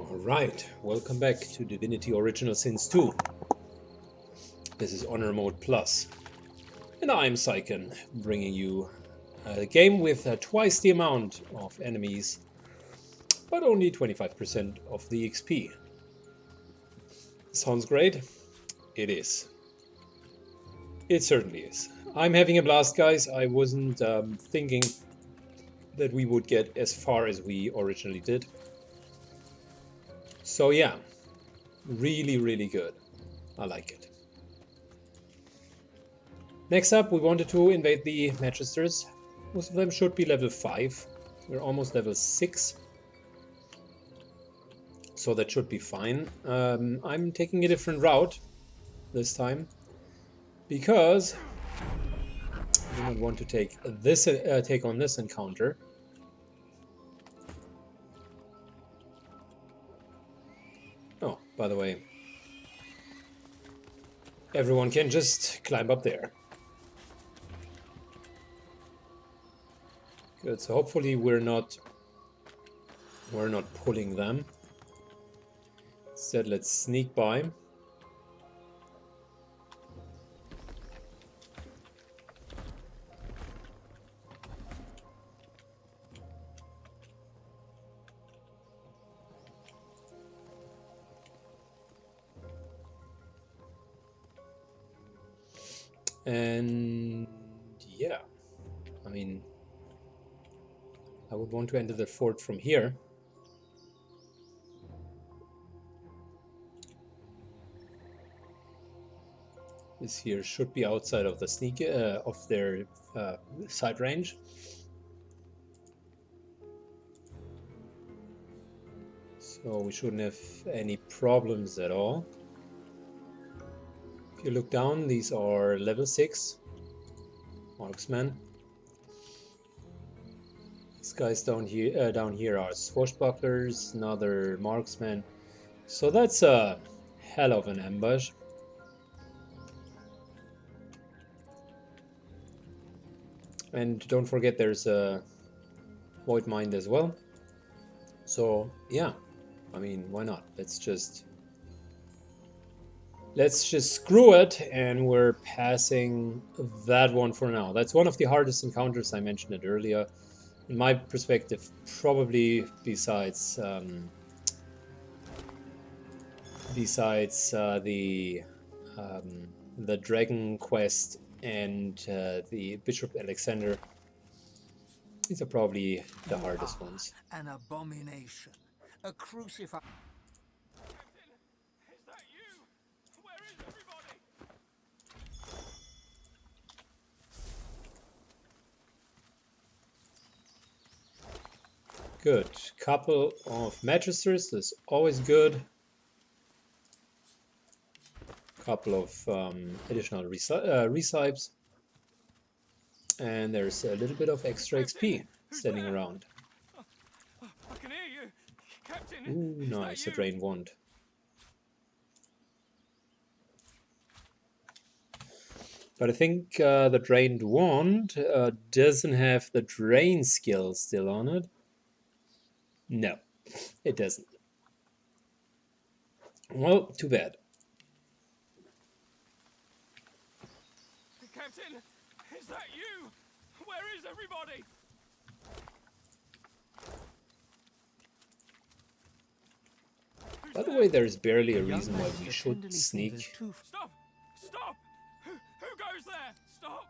Alright, welcome back to Divinity Original Sins 2. This is Honor Mode Plus. And I'm Syken, bringing you a game with twice the amount of enemies, but only 25% of the XP. Sounds great? It is. It certainly is. I'm having a blast, guys. I wasn't thinking that we would get as far as we originally did. So yeah, really good. I like it. Next up, we wanted to invade the Manchesters. Most of them should be level 5. We're almost level 6. So that should be fine. I'm taking a different route this time, because I do not want to take on this encounter. Oh, by the way, everyone can just climb up there. Good, so hopefully we're not pulling them. Instead, let's sneak by. And yeah, I mean, I would want to enter the fort from here. This here should be outside of the sneak of their side range. So we shouldn't have any problems at all. If you look down, these are level 6 marksmen. These guys down here are swashbucklers, another marksman. So that's a hell of an ambush. And don't forget there's a void mine as well. So yeah, I mean, why not? Let's just screw it, and we're passing that one for now. That's one of the hardest encounters. I mentioned it earlier. In my perspective, probably besides the Dragon Quest and the Bishop Alexander. These are probably the hardest ones. An abomination, a crucified. Is that you? Where is everybody? Good. Couple of mattresses. That's always good. Couple of additional recipes. And there's a little bit of extra XP standing around. I can hear you, Captain. Ooh, nice, a drain wand. But I think the drained wand doesn't have the drain skill still on it. No, it doesn't. Well, too bad. Captain, is that you? Where is everybody? By the way, there's barely a reason why we should sneak. Stop! Stop! Who goes there? Stop!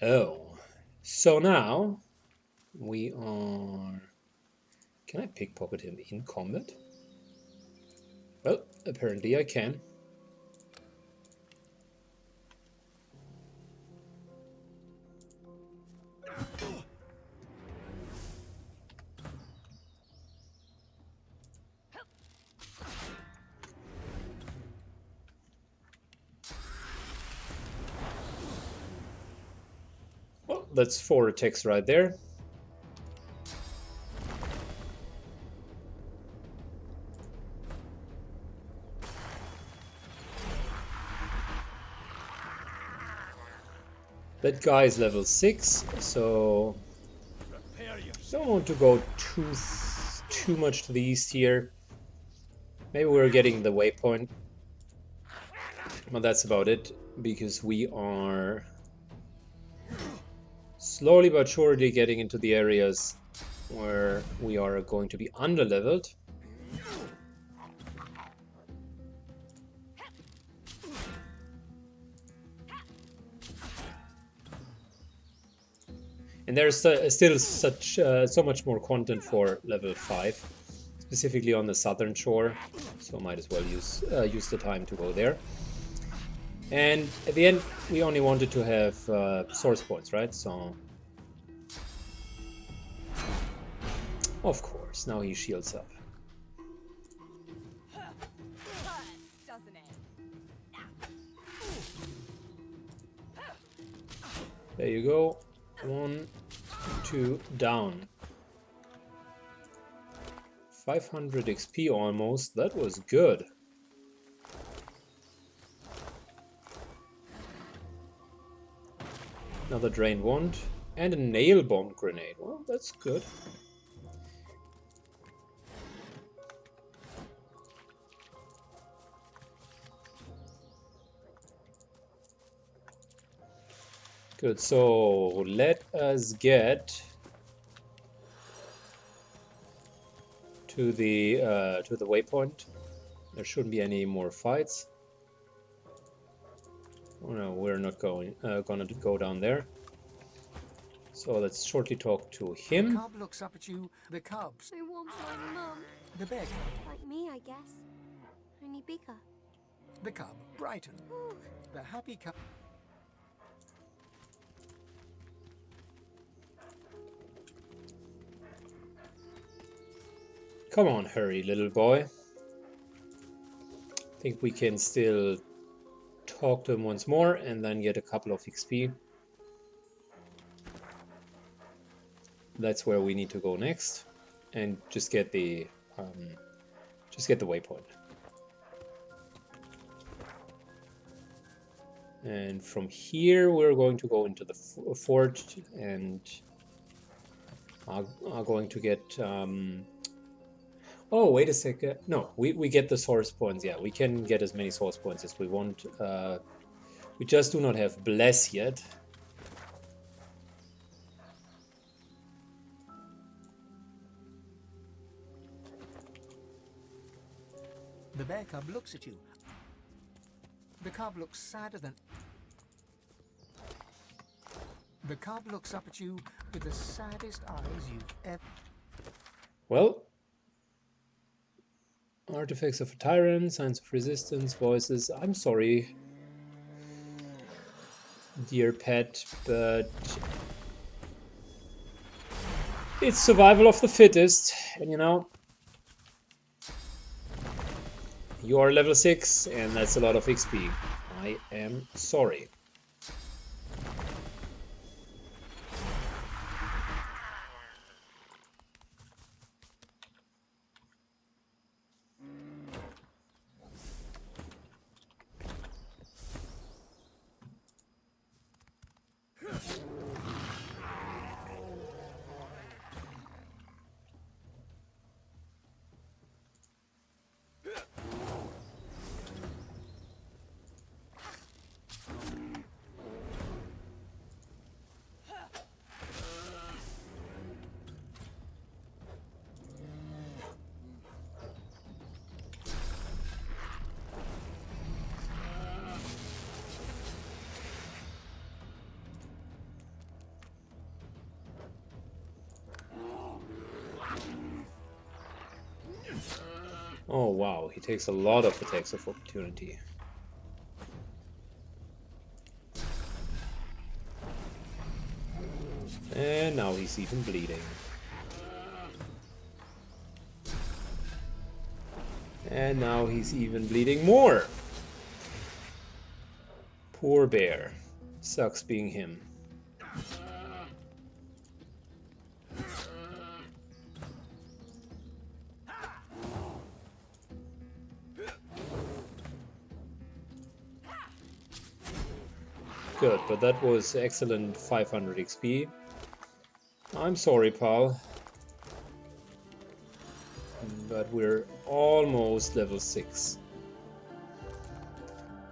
Oh, so now we are... Can I pickpocket him in combat? Well, apparently I can. Well, that's 4 attacks right there. That guy is level 6, so Prepare yourself. Don't want to go too much to the east here. Maybe we're getting the waypoint. Well, that's about it, because we are slowly but surely getting into the areas where we are going to be under-leveled. And there's still so much more content for level 5, specifically on the southern shore, so might as well use the time to go there. And at the end, we only wanted to have source points, right? So, of course, now he shields up. Doesn't it? There you go. 1, 2, down. 500 XP almost. That was good. Another drained wand. And a nail bomb grenade. Well, that's good. Good, so let us get to the waypoint. There shouldn't be any more fights. Oh no, we're not gonna go down there. So let's shortly talk to The him. cub looks up at you. The cubs. I want my mum. The bear cub. Like me, I guess. Only bigger. The cub. Brighton. Ooh. The happy cub. Come on, hurry, little boy. I think we can still talk to him once more and then get a couple of XP. That's where we need to go next, and just get the waypoint. And from here, we're going to go into the fort and are going to get. Oh, wait a second. No, we get the source points. Yeah, we can get as many source points as we want. We just do not have Bless yet. The bear cub looks at you. The cub looks sadder than... The cub looks up at you with the saddest eyes you've ever... Well, artifacts of a tyrant, signs of resistance, voices. I'm sorry, dear pet, but it's survival of the fittest, and you know, you are level 6, and that's a lot of XP. I am sorry. Oh wow, he takes a lot of attacks of opportunity. And now he's even bleeding. And now he's even bleeding more. Poor bear. Sucks being him. Good, but that was excellent 500 XP. I'm sorry, pal. but we're almost level 6.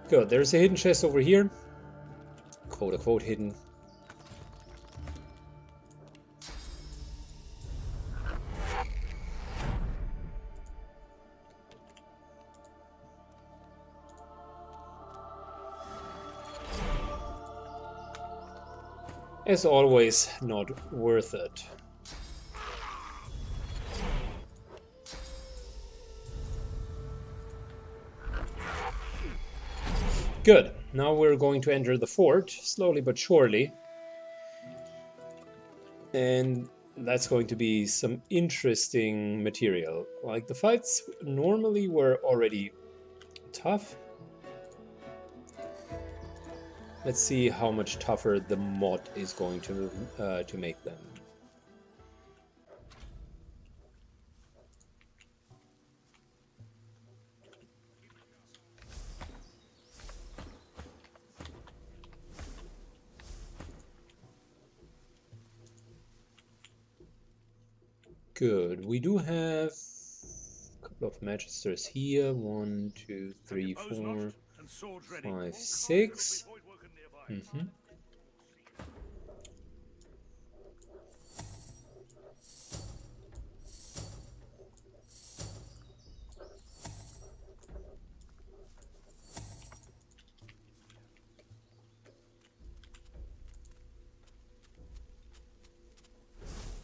Good, there's a hidden chest over here. Quote unquote hidden. As always, not worth it. Good. Now we're going to enter the fort, slowly but surely. And that's going to be some interesting material. Like, the fights normally were already tough. Let's see how much tougher the mod is going to make them. Good. We do have a couple of magisters here. 1, 2, 3, 4, 5, 6.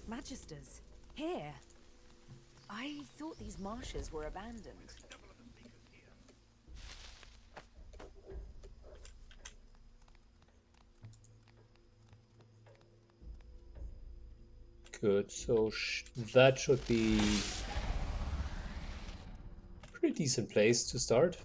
Magisters, here. I thought these marshes were abandoned. Good, so that should be a pretty decent place to start.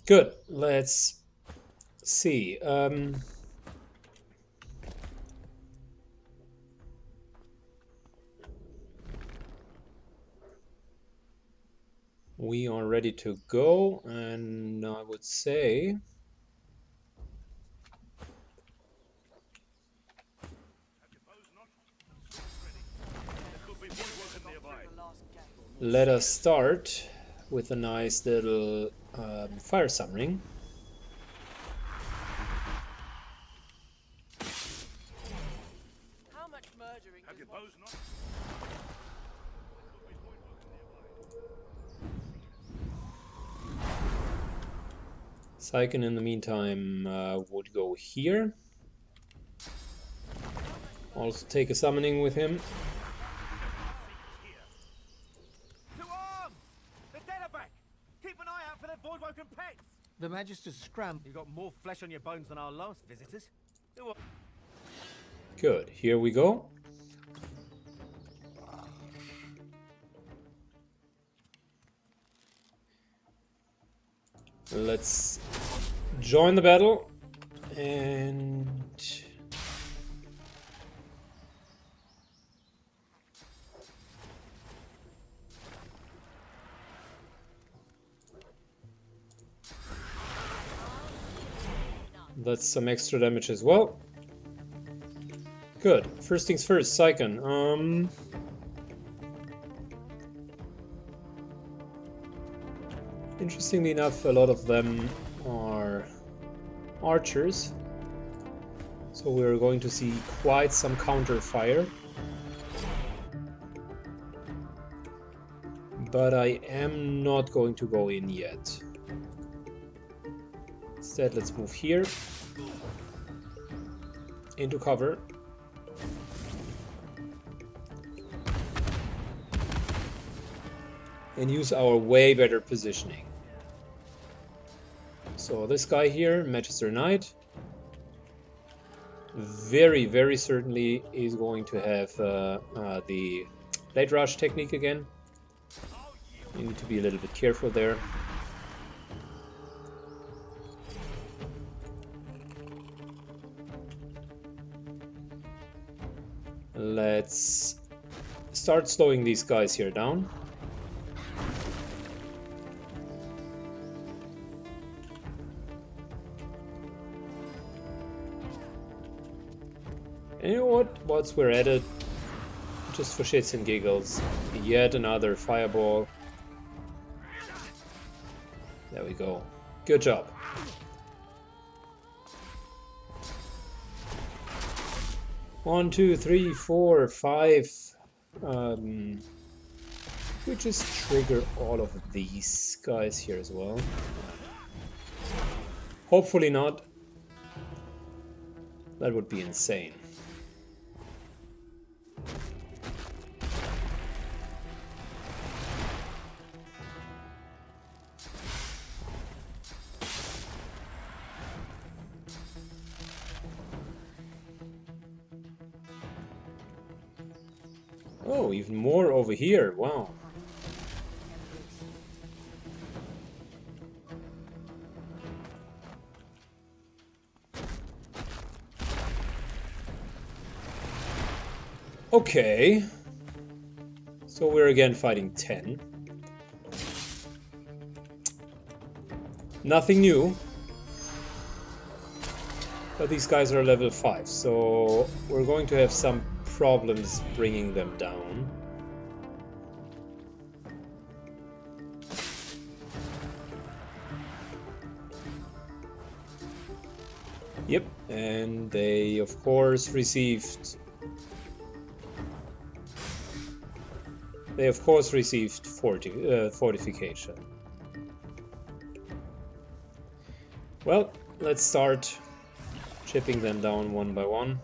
Good, let's see. We are ready to go, and I would say let us start with a nice little fire summoning. How much murdering have you bows not? Syken, in the meantime, would go here. Also take a summoning with him. To arms! The dead are back! Keep an eye out for their void-woken pets! The Magister's scram. You got more flesh on your bones than our last visitors. Who are... Good, here we go. Let's join the battle and that's some extra damage as well. Good. First things first, Syken. Interestingly enough, a lot of them are archers, so we're going to see quite some counter fire. But I am not going to go in yet. Instead, let's move here into cover. And use our way better positioning. So this guy here, Magister Knight, very, very certainly is going to have the blade rush technique again. You need to be a little bit careful there. Let's start slowing these guys here down. And you know what? Once we're at it, just for shits and giggles, yet another fireball. There we go. Good job. One, two, three, four, five. We just trigger all of these guys here as well. Hopefully not. That would be insane. Oh, even more over here. Wow. Okay. So we're again fighting 10. Nothing new. But these guys are level 5, so we're going to have some problems bringing them down. Yep, and they of course received fortification. Well, let's start chipping them down one by one.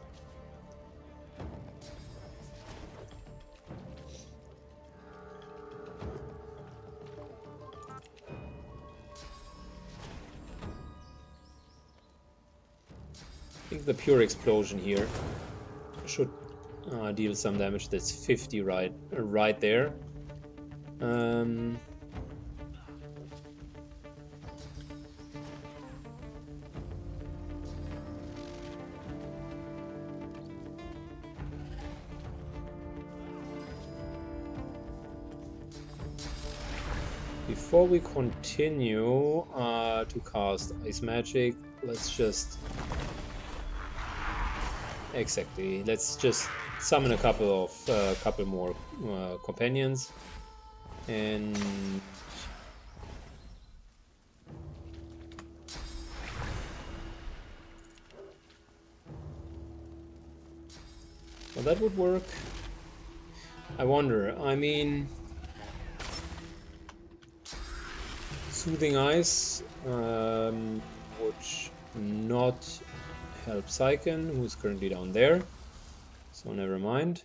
I think the pure explosion here should deal some damage. That's 50 right there. Before we continue to cast Ice Magic, let's just... Exactly, let's just summon a couple more companions. And... well, that would work. I wonder, I mean... Soothing Ice would not help Syken, who's currently down there, so never mind.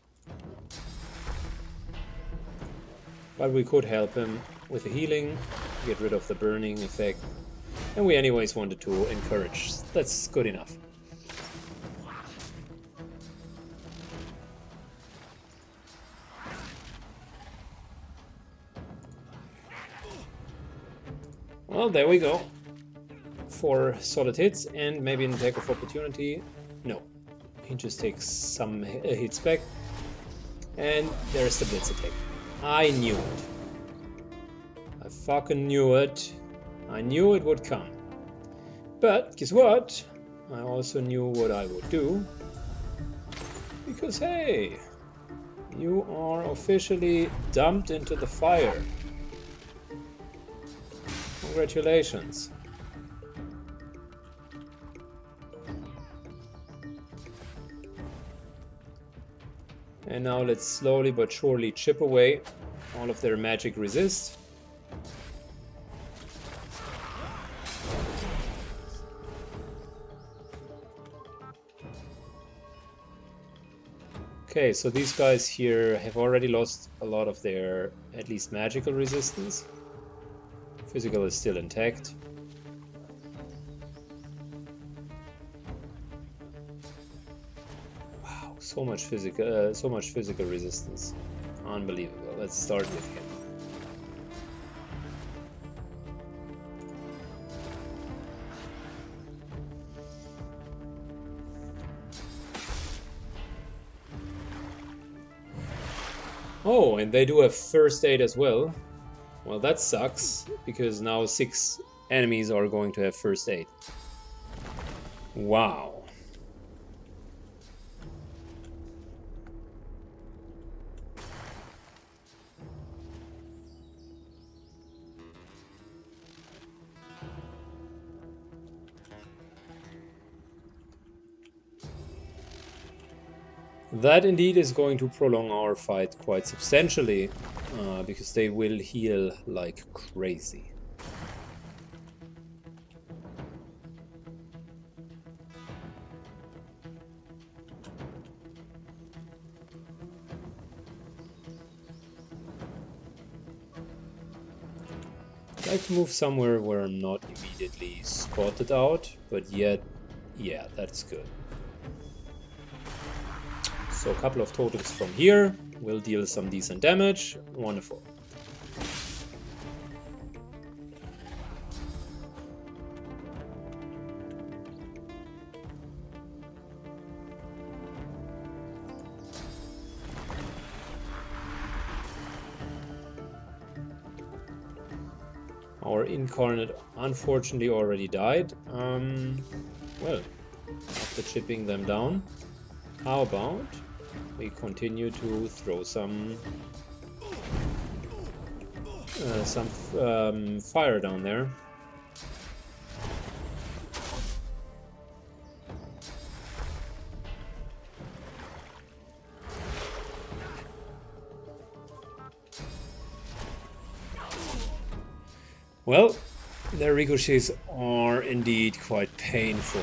But we could help him with the healing, get rid of the burning effect, and we anyways wanted to encourage. That's good enough. Well, there we go. 4 solid hits and maybe an attack of opportunity. No, he just takes some hits back. And there's the blitz attack. I knew it. I fucking knew it. I knew it would come. But guess what? I also knew what I would do. Because hey, you are officially dumped into the fire. Congratulations. And now let's slowly but surely chip away all of their magic resist. Okay, so these guys here have already lost a lot of their, at least magical resistance. Physical is still intact. Wow, so much physical resistance. Unbelievable. Let's start with him. Oh, and they do have first aid as well. Well, that sucks, because now 6 enemies are going to have first aid. Wow. That indeed is going to prolong our fight quite substantially, because they will heal like crazy. I'd like to move somewhere where I'm not immediately spotted out, but yet, yeah, that's good. So a couple of totems from here will deal some decent damage. Wonderful. Our incarnate unfortunately already died. Well, after chipping them down, how about we continue to throw some fire down there. Well, their ricochets are indeed quite painful.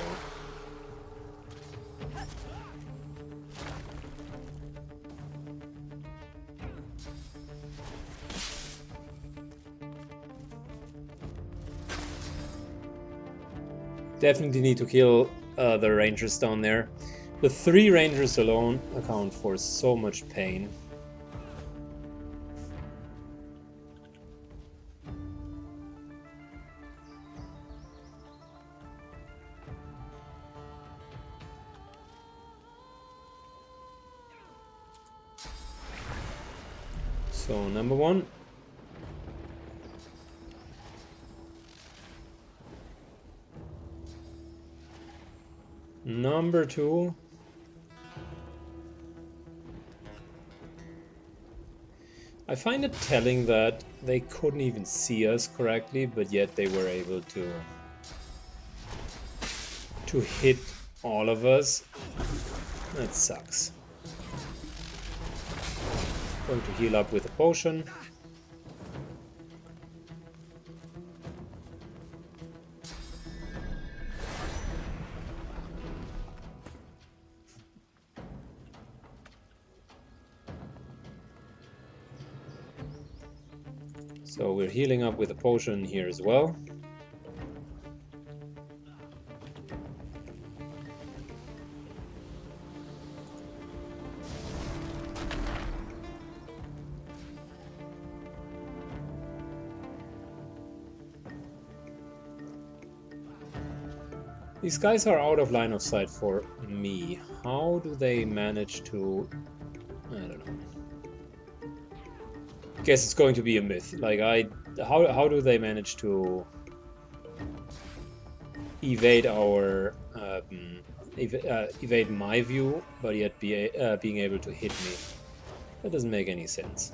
Definitely need to kill the rangers down there. The 3 rangers alone account for so much pain. So, number 1. Number 2. I find it telling that they couldn't even see us correctly, but yet they were able to hit all of us. That sucks. Going to heal up with a potion. So we're healing up with a potion here as well. These guys are out of line of sight for me. How do they manage to... I don't know. Guess it's going to be a myth. Like, how do they manage to evade our evade my view, but yet being able to hit me? That doesn't make any sense.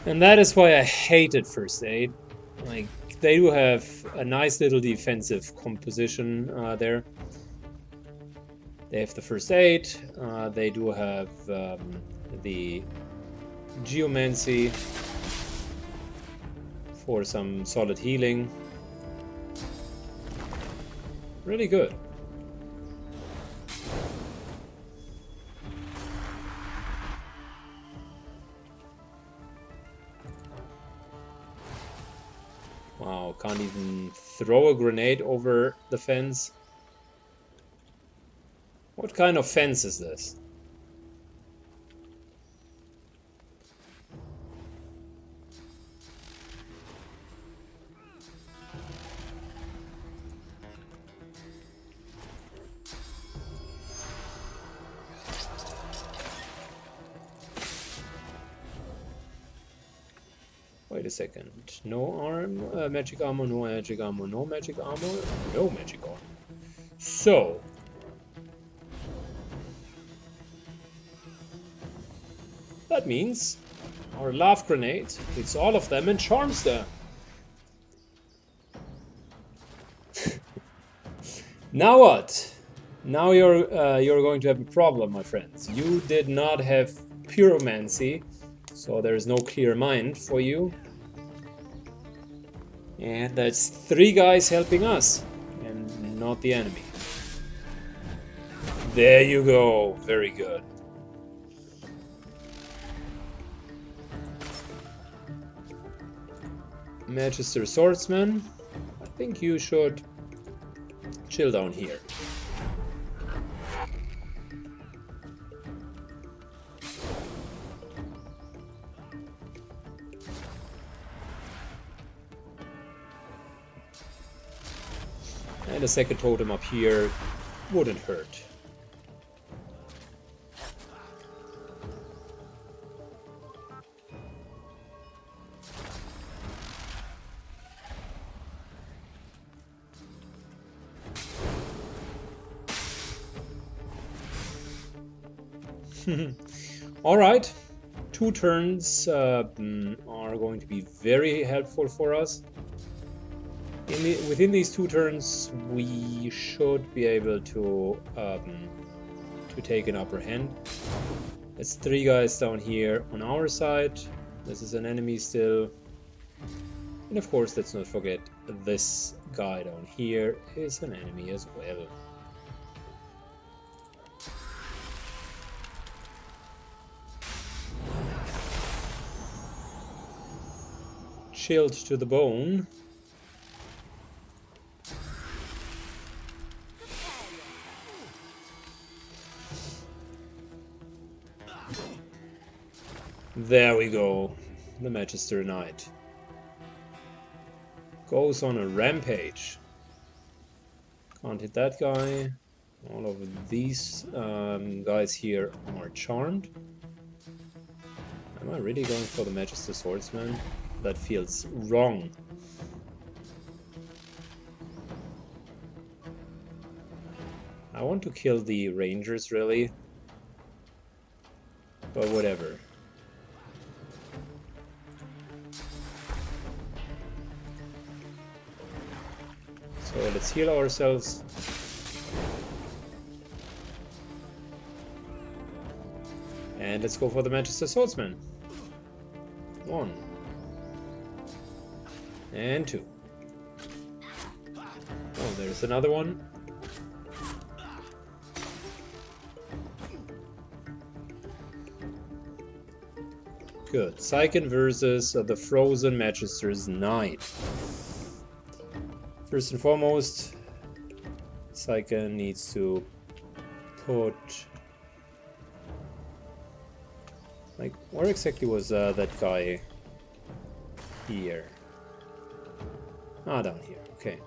And that is why I hated first aid. Like, they do have a nice little defensive composition there. They have the first aid. They do have the geomancy for some solid healing. Really good. Wow, can't even throw a grenade over the fence. What kind of fence is this? Wait a second. No arm, magic armor, no magic armor, no magic armor, no magic armor. So. That means our laugh grenade hits all of them and charms them. Now what? Now you're going to have a problem, my friends. You did not have pyromancy, so there is no clear mind for you. And that's 3 guys helping us, and not the enemy. There you go. Very good. Magister Swordsman, I think you should chill down here. And a second totem up here wouldn't hurt. Alright, 2 turns are going to be very helpful for us. Within these 2 turns, we should be able to take an upper hand. There's 3 guys down here on our side. This is an enemy still. And of course, let's not forget, this guy down here is an enemy as well. Chilled to the bone. There we go. The Magister Knight goes on a rampage. Can't hit that guy. All of these guys here are charmed. Am I really going for the Magister Swordsman? That feels wrong. I want to kill the Rangers, really. But whatever. So let's heal ourselves. And let's go for the Magister Swordsman. 1. And 2. Oh, there's another one. Good. Syken versus the Frozen Magister's Knight. First and foremost, Syken needs to put... Like, where exactly was that guy? Here. Ah, down here. Okay.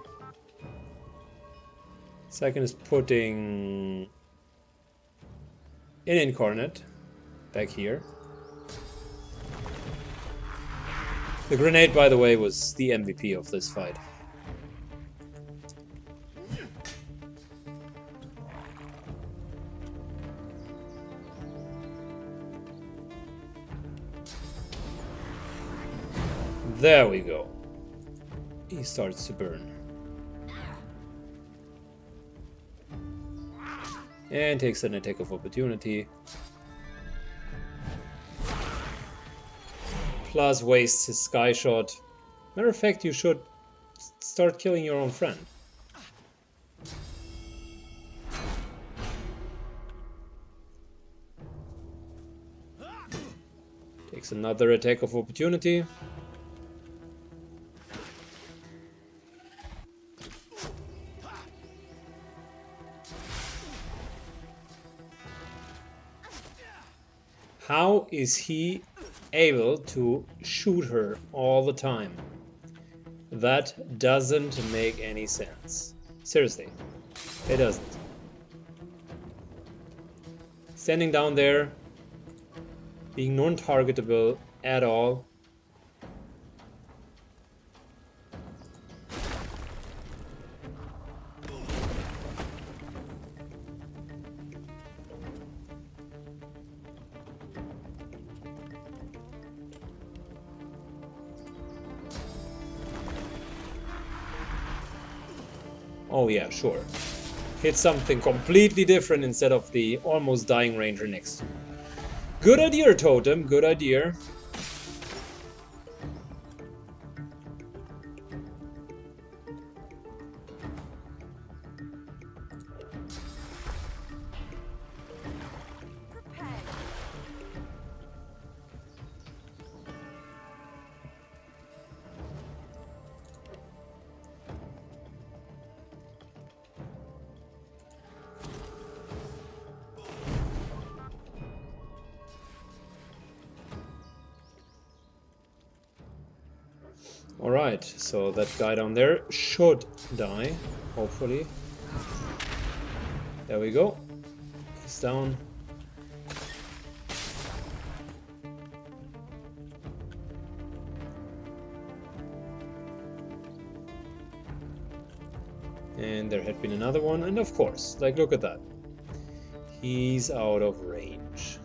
Syken is putting an Incarnate back here. The grenade, by the way, was the MVP of this fight. There we go. He starts to burn. And takes an attack of opportunity. Plus wastes his sky shot. Matter of fact, you should start killing your own friend. Takes another attack of opportunity. How is he able to shoot her all the time? That doesn't make any sense. Seriously, it doesn't. Standing down there, being non-targetable at all. Oh yeah, sure. Hit something completely different instead of the almost dying ranger next to me. Good idea, Totem. Good idea. Prepare. Alright, so that guy down there should die, hopefully. There we go. He's down. And there had been another one, and of course, like, look at that. He's out of range.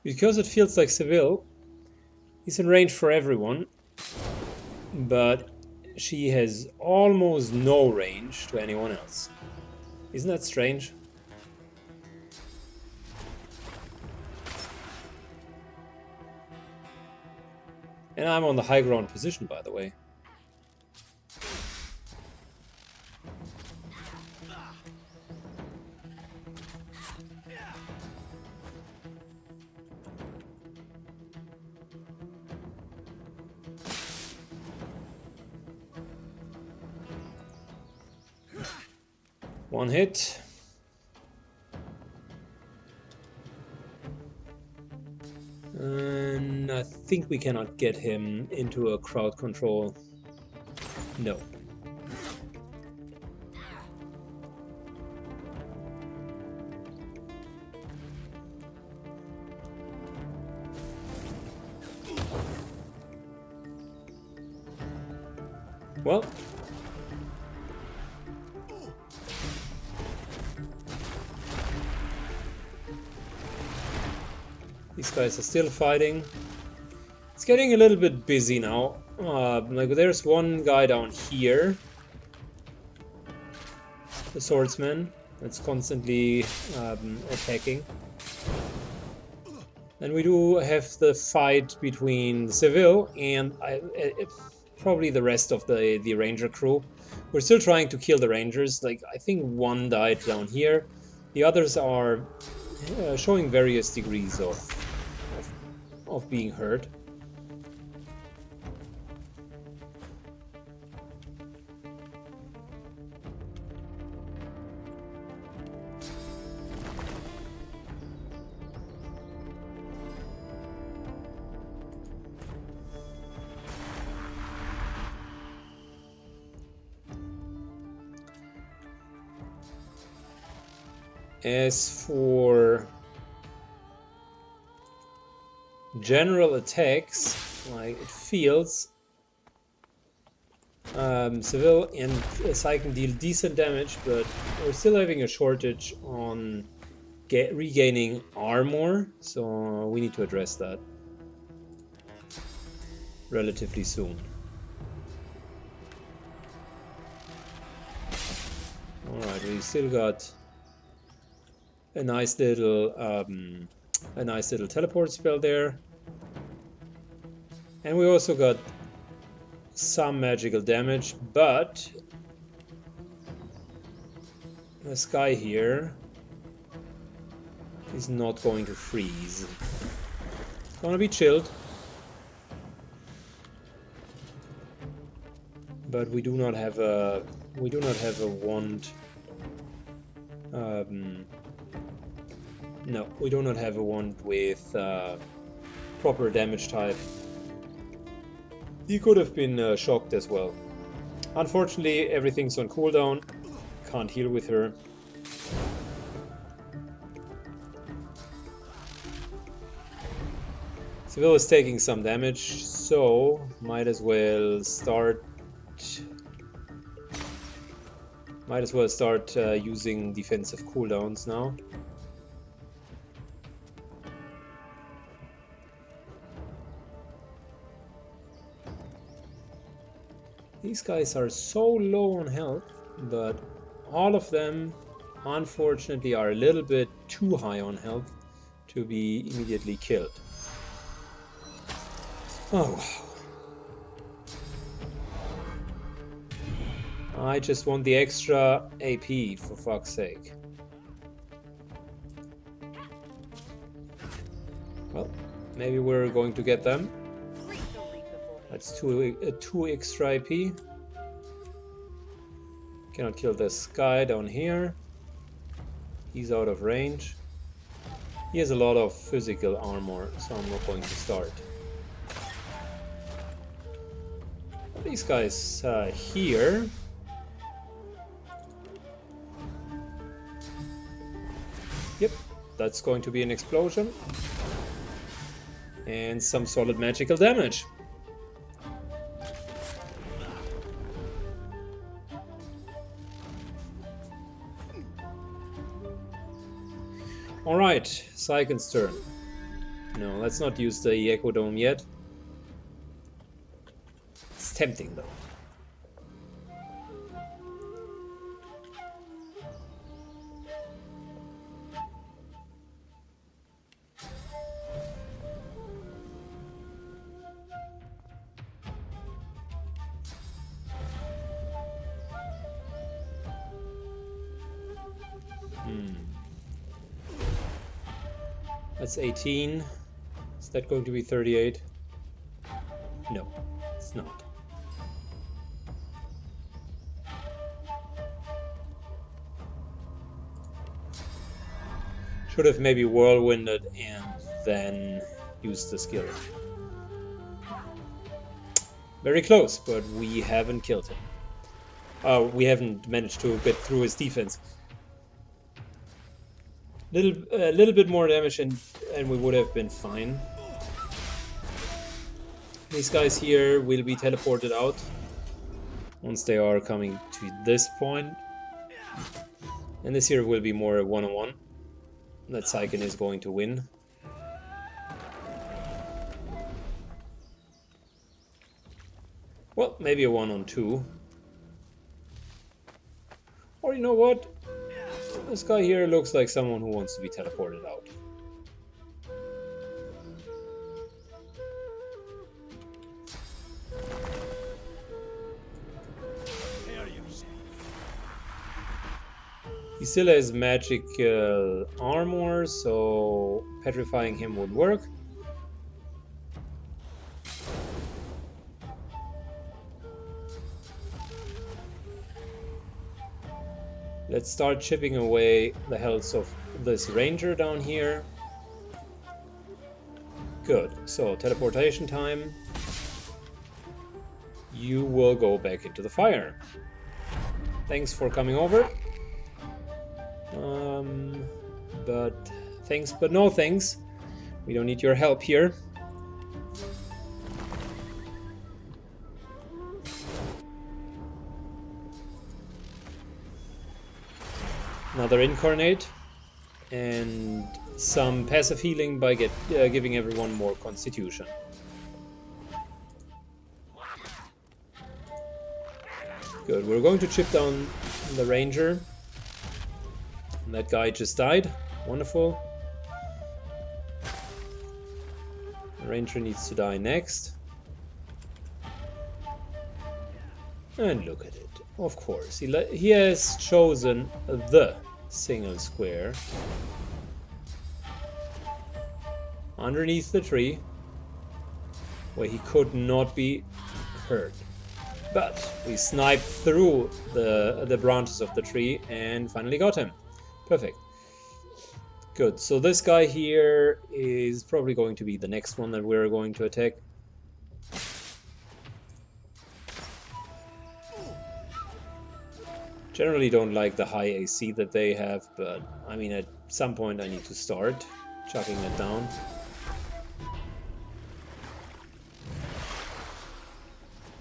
Because it feels like Seville, he's in range for everyone, but she has almost no range to anyone else. Isn't that strange? And I'm on the high ground position, by the way. One hit. And I think we cannot get him into a crowd control. No. Well. These guys are still fighting. It's getting a little bit busy now. Like there's one guy down here, the swordsman, that's constantly attacking. And we do have the fight between Seville and probably the rest of the ranger crew. We're still trying to kill the rangers. Like I think one died down here. The others are showing various degrees of being hurt. As for general attacks, like it feels Seville and Psy can deal decent damage, but we're still having a shortage on regaining armor, so we need to address that relatively soon. Alright, we still got a nice little teleport spell there. And we also got some magical damage, but this guy here is not going to freeze. It's gonna be chilled. But we do not have a wand. No, we do not have a wand with proper damage type. He could have been shocked as well. Unfortunately, everything's on cooldown. Can't heal with her. Seville is taking some damage, so might as well start Might as well start using defensive cooldowns now. These guys are so low on health, but all of them, unfortunately, are a little bit too high on health to be immediately killed. Oh, wow. I just want the extra AP, for fuck's sake. Well, maybe we're going to get them. That's two extra AP. Cannot kill this guy down here. He's out of range. He has a lot of physical armor, so I'm not going to start. These guys here. Yep, that's going to be an explosion. And some solid magical damage. Alright, Syken's turn. No, let's not use the Echo Dome yet. It's tempting though. That's 18. Is that going to be 38? No, it's not. Should have maybe whirlwinded and then used the skill. Very close, but we haven't killed him. We haven't managed to get through his defense. A little bit more damage and we would have been fine. These guys here will be teleported out once they are coming to this point. And this here will be more a one-on-one. That Syken is going to win. Well, maybe a 1-on-2. Or you know what? This guy here looks like someone who wants to be teleported out. He still has magical armor, so petrifying him would work. Let's start chipping away the health of this ranger down here. Good. So, teleportation time. You will go back into the fire. Thanks for coming over. But thanks, but no thanks. We don't need your help here. Another incarnate, and some passive healing by giving everyone more constitution. Good, we're going to chip down the ranger. And that guy just died. Wonderful. The ranger needs to die next. And look at it. Of course, he has chosen the single square underneath the tree where he could not be hurt. But we sniped through the branches of the tree and finally got him. Perfect. Good, so this guy here is probably going to be the next one that we're going to attack. Generally don't like the high AC that they have, but I mean at some point I need to start chucking it down.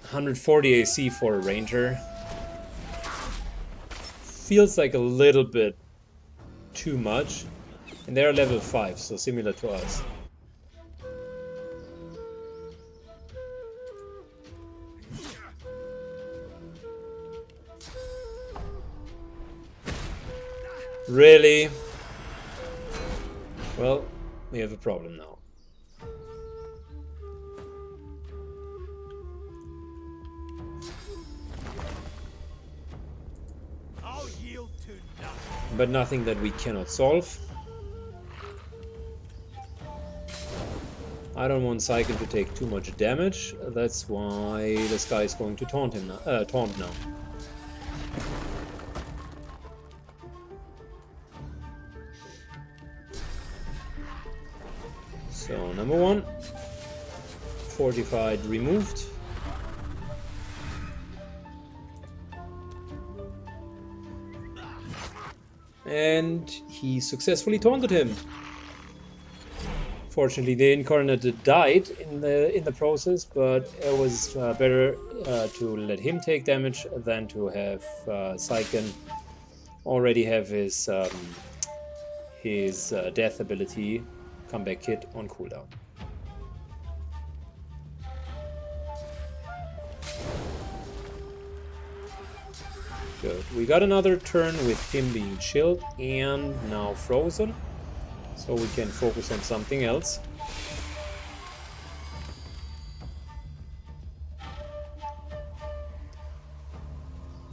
$140 AC for a ranger. feels like a little bit too much. And they're level 5, so similar to us. Really? Well, we have a problem now. I'll yield to nothing. But nothing that we cannot solve. I don't want Syken to take too much damage. That's why this guy is going to taunt him now. Taunt now. So number 1, fortified removed. And he successfully taunted him. Fortunately, the incarnate died in the process, but it was better to let him take damage than to have Syken already have his death ability comeback kit on cooldown. Good. We got another turn with him being chilled and now frozen. So we can focus on something else.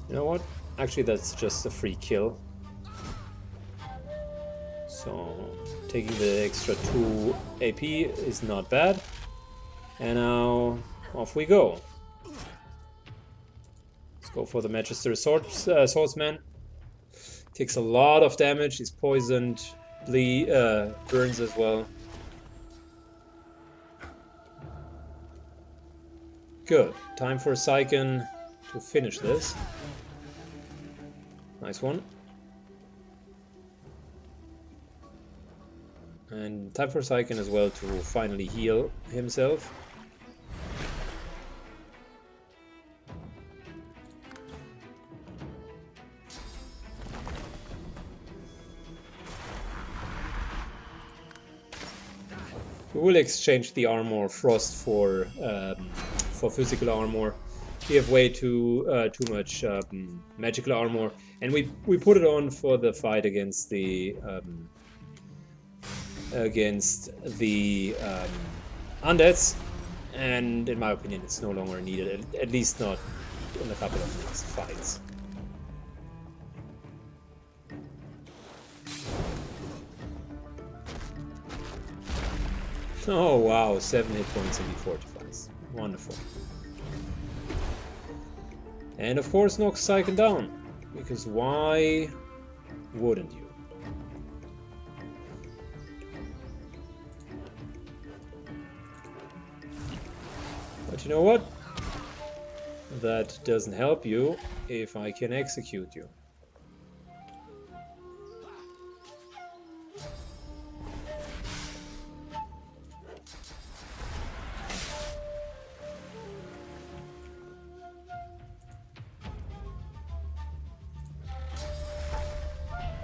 You know what? Actually, that's just a free kill. So taking the extra 2 AP is not bad. And now off we go. Let's go for the Magister Swordsman. Takes a lot of damage. He's poisoned. Burns as well. Good. Time for Syken to finish this. Nice one. And time for Syken as well to finally heal himself. We will exchange the armor Frost for physical armor. We have way too much magical armor, and we put it on for the fight against the undeads, and in my opinion, it's no longer needed. At least not in a couple of next fights. Oh wow, 7 hit points and he fortifies. Wonderful. And of course knocks Syken down, because why wouldn't you? But you know what? That doesn't help you if I can execute you.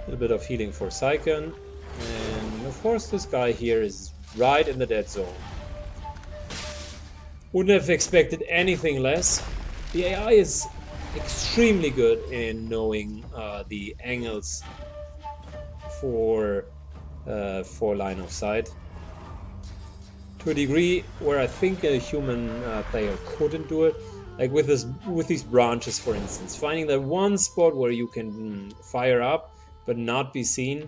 A little bit of healing for Syken, and of course this guy here is right in the dead zone. Wouldn't have expected anything less. The AI is extremely good in knowing the angles for line of sight, to a degree where I think a human player couldn't do it. Like with these branches, for instance, finding that one spot where you can fire up but not be seen,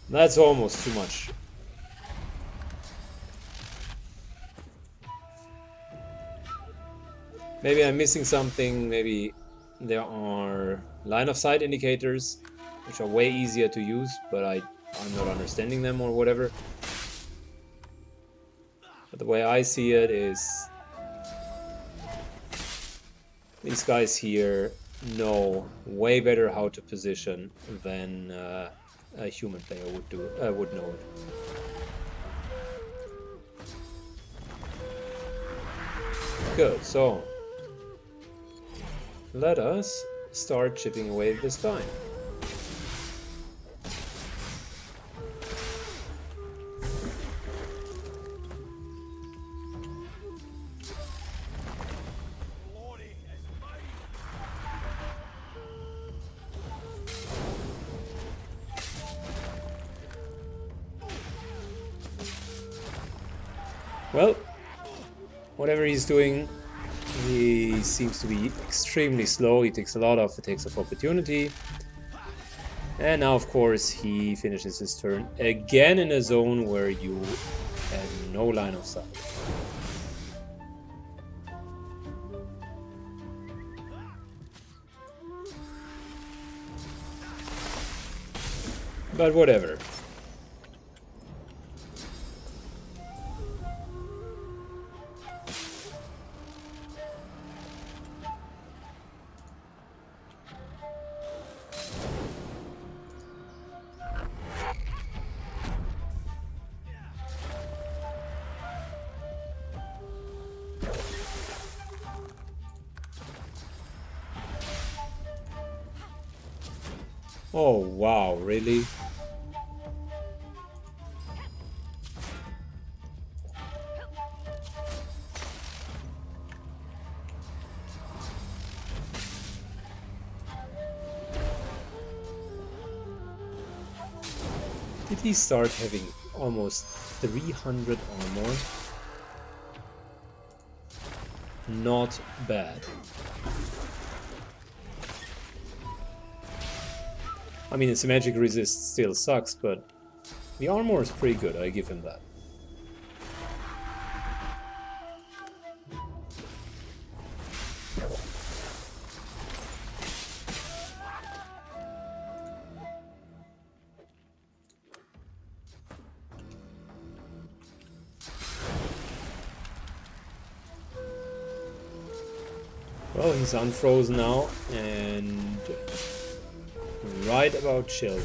that's almost too much. Maybe I'm missing something. Maybe there are line of sight indicators which are way easier to use, but I'm not understanding them or whatever. But the way I see it is these guys here know way better how to position than a human player would know it. Good, so let us start chipping away at this spine. Well, whatever he's doing, he seems to be extremely slow. He takes a lot of attacks of opportunity. And now, of course, he finishes his turn again in a zone where you have no line of sight. But whatever. Oh wow, really? Did he start having almost 300 armor? Not bad. I mean, its magic resist still sucks, but the armor is pretty good, I give him that. Well, he's unfrozen now, and right about chilled.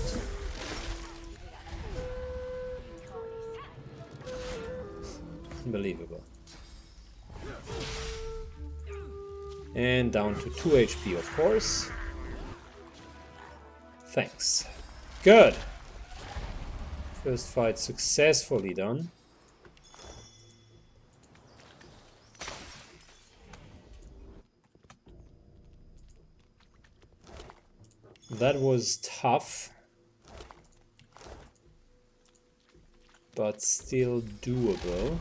Unbelievable. And down to 2 HP, of course. Thanks. Good. First fight successfully done. That was tough, but still doable.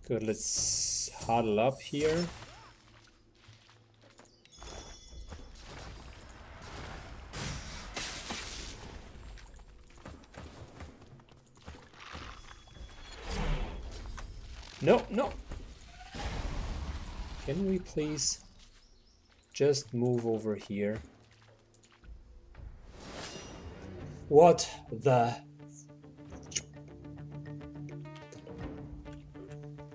Good, let's huddle up here. No, no. Can we please just move over here? What the...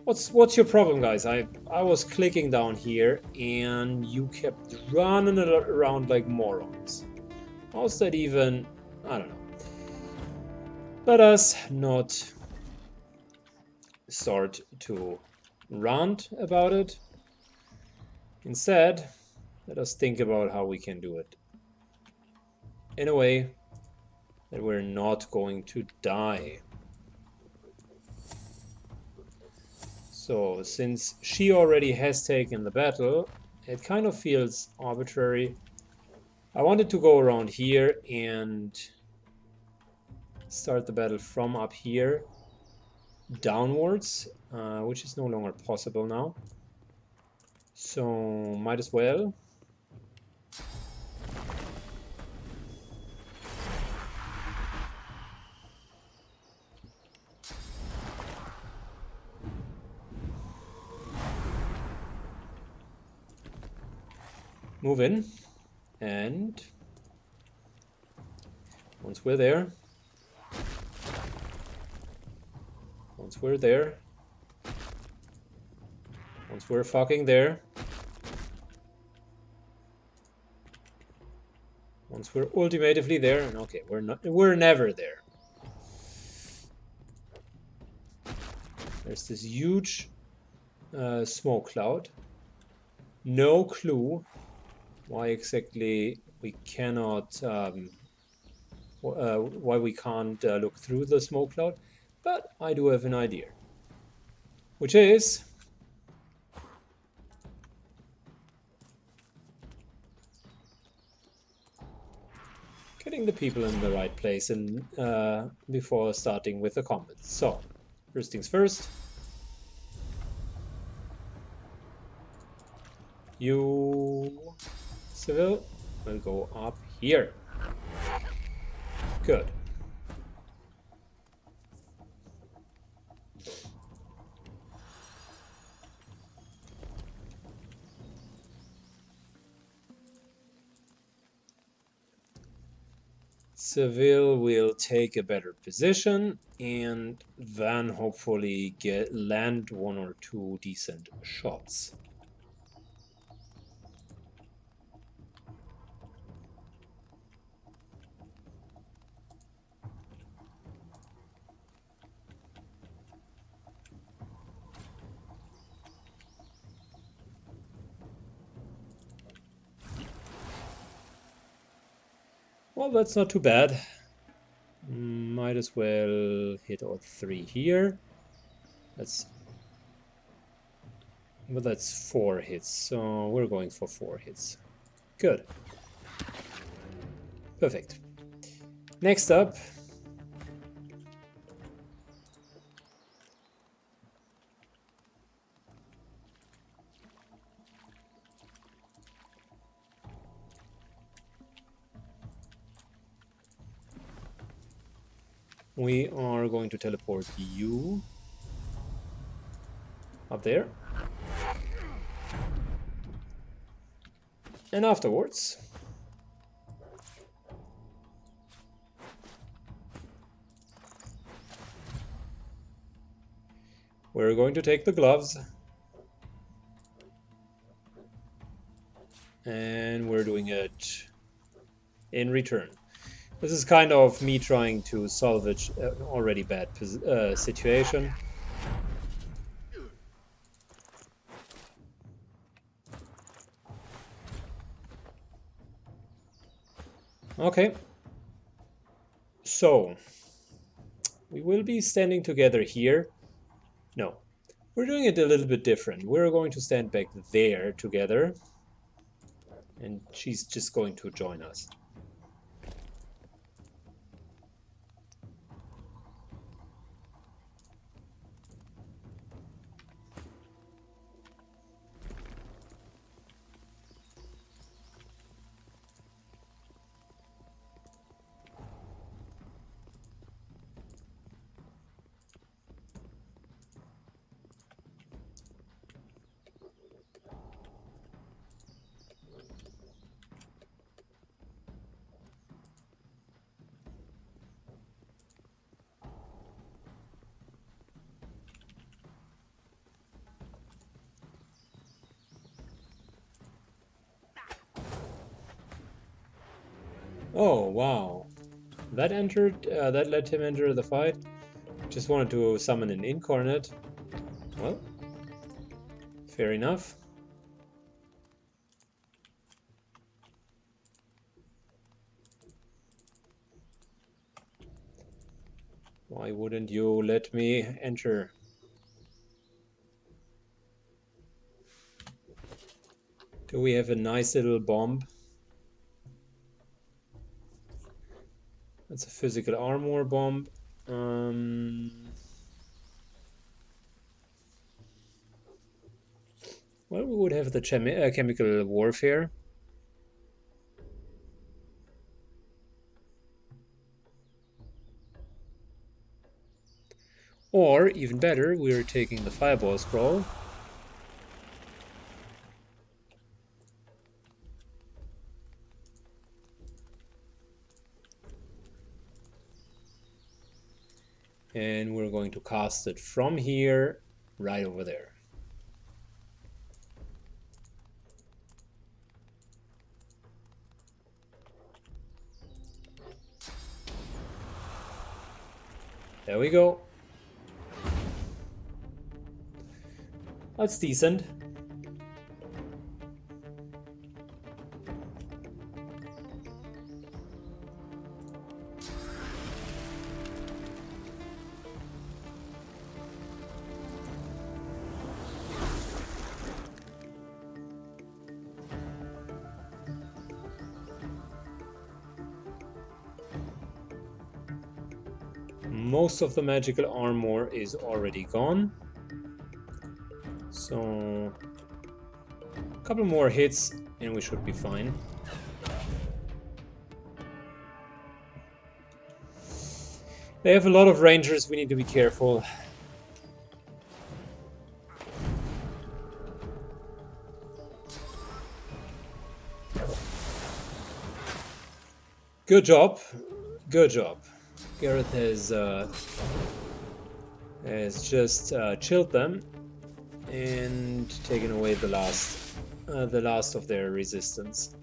What's your problem, guys? I was clicking down here and you kept running around like morons. How's that even... I don't know. Let us not start to rant about it. Instead, let us think about how we can do it in a way that we're not going to die. So, since she already has taken the battle, it kind of feels arbitrary. I wanted to go around here and start the battle from up here downwards, which is no longer possible now. So, might as well. Move in, and once we're there, once we're fucking there, once we're ultimatively there, and okay, we're never there. There's this huge smoke cloud. No clue why exactly we cannot, why we can't look through the smoke cloud, but I do have an idea, which is getting the people in the right place and before starting with the combat. So, first things first. You, civil, will go up here. Good. Seville will take a better position and then hopefully land one or two decent shots. Well, that's not too bad. Might as well hit all three here. That's 4 hits, so we're going for 4 hits. Good. Perfect. Next up, we are going to teleport you up there. And afterwards, we're going to take the gloves. And we're doing it in return. This is kind of me trying to salvage an already bad situation. Okay. So, we will be standing together here. No, we're doing it a little bit different. We're going to stand back there together. And she's just going to join us. Oh, wow. That let him enter the fight. Just wanted to summon an incarnate. Well, fair enough. Why wouldn't you let me enter? Do we have a nice little bomb? That's a physical armor bomb. Well, we would have the chemical warfare. Or, even better, we're taking the fireball scroll. And we're going to cast it from here, right over there. There we go. That's decent. Most of the magical armor is already gone. So a couple more hits and we should be fine. They have a lot of rangers, we need to be careful. Good job. Good job. Gareth has just chilled them and taken away the last of their resistance.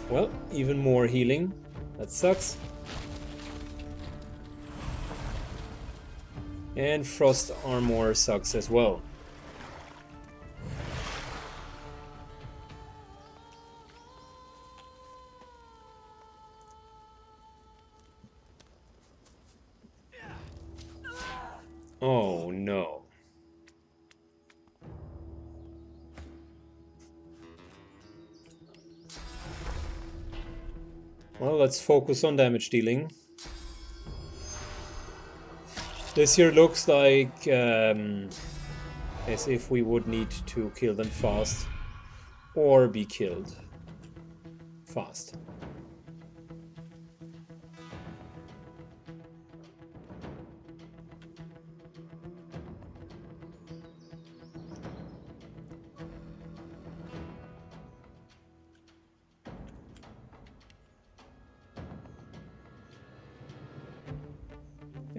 Well, even more healing. That sucks. And frost armor sucks as well. Oh no. Well, let's focus on damage dealing. This here looks like as if we would need to kill them fast or be killed fast.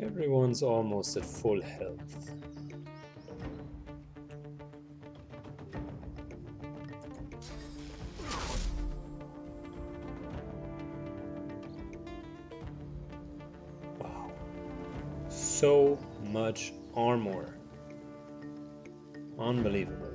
Everyone's almost at full health. Wow. So much armor. Unbelievable.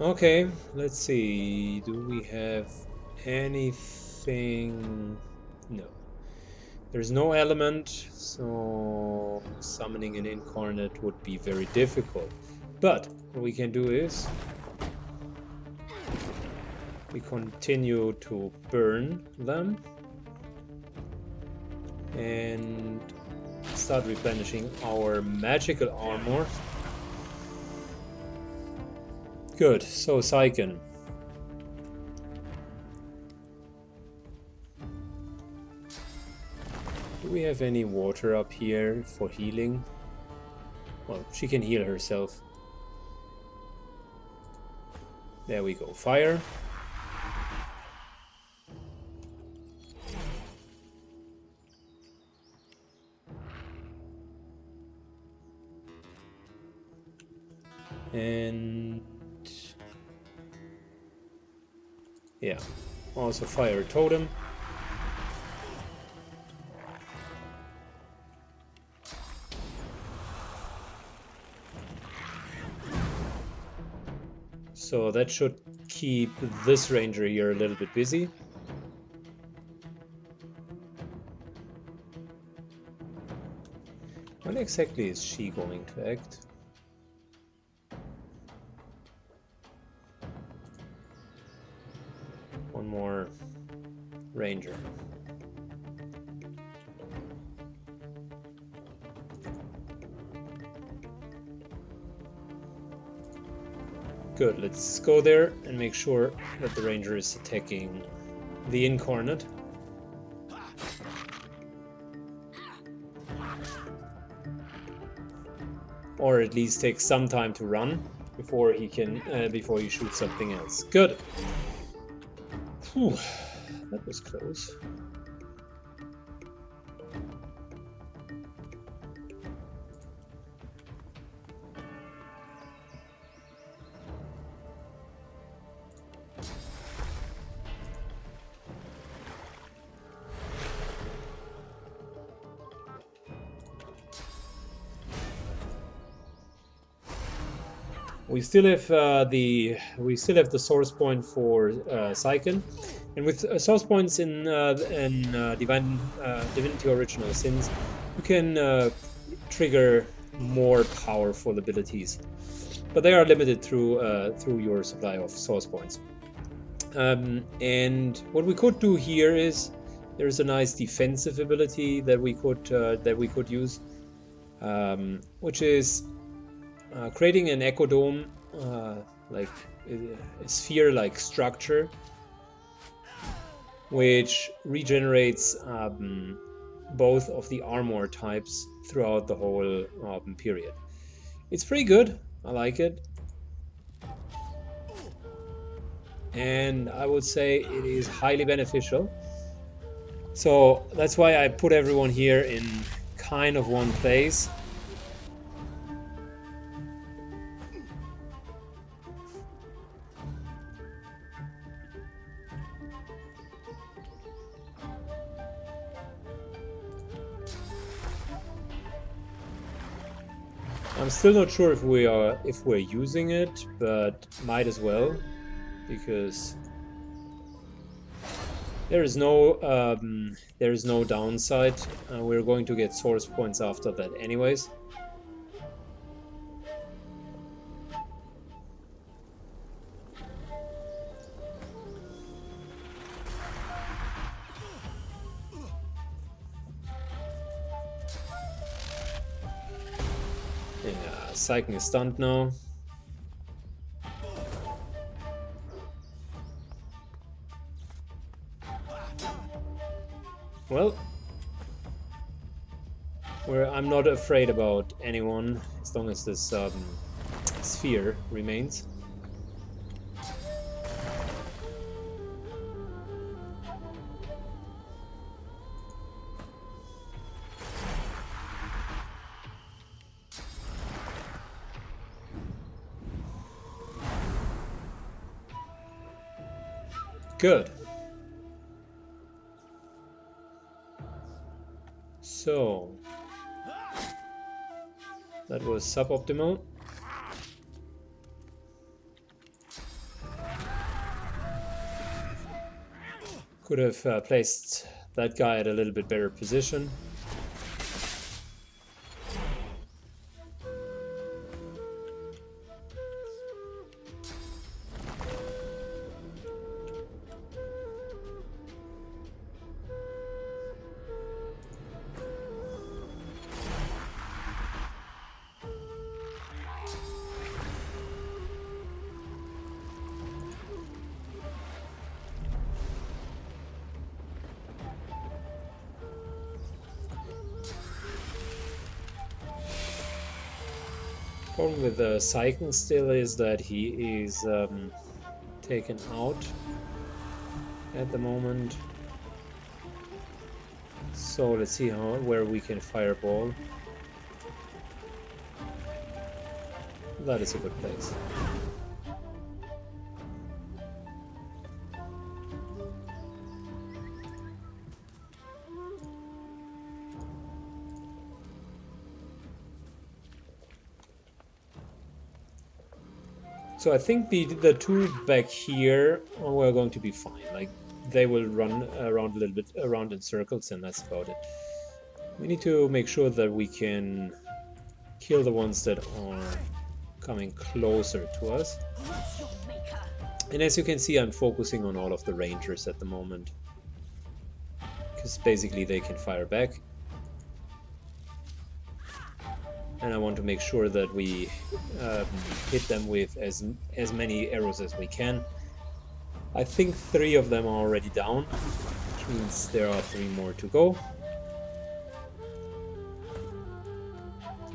Okay, let's see. Do we have anything? No. There's no element, so summoning an incarnate would be very difficult. But what we can do is we continue to burn them and start replenishing our magical armor. Good, so Saiken. Do we have any water up here for healing? Well, she can heal herself. There we go, fire. And yeah, also fire a totem. So that should keep this ranger here a little bit busy. When exactly is she going to act? One more ranger. Good, let's go there and make sure that the ranger is attacking the incarnate. or at least take some time to run before he can before he shoots something else. Good. Whew, that was close. We still have the source point for Syken, and with source points in Divinity Original Sins, you can trigger more powerful abilities, but they are limited through your supply of source points. And what we could do here is there's a nice defensive ability that we could use, which is creating an echo dome, like a sphere-like structure, which regenerates both of the armor types throughout the whole period. It's pretty good. I like it. And I would say it is highly beneficial. So that's why I put everyone here in kind of one place. I'm still not sure if we're using it, but might as well, because there is no downside. We're going to get source points after that anyways. Syken is stunned now. Well, I'm not afraid about anyone as long as this sphere remains. Good. So that was suboptimal. Could have placed that guy at a little bit better position. Problem with Syken still is that he is taken out at the moment. So let's see where we can fireball. That is a good place. So I think the two back here are going to be fine. Like, they will run around a little bit around in circles, and that's about it. We need to make sure that we can kill the ones that are coming closer to us. And as you can see, I'm focusing on all of the rangers at the moment, because basically they can fire back. And I want to make sure that we hit them with as many arrows as we can. I think 3 of them are already down, which means there are 3 more to go.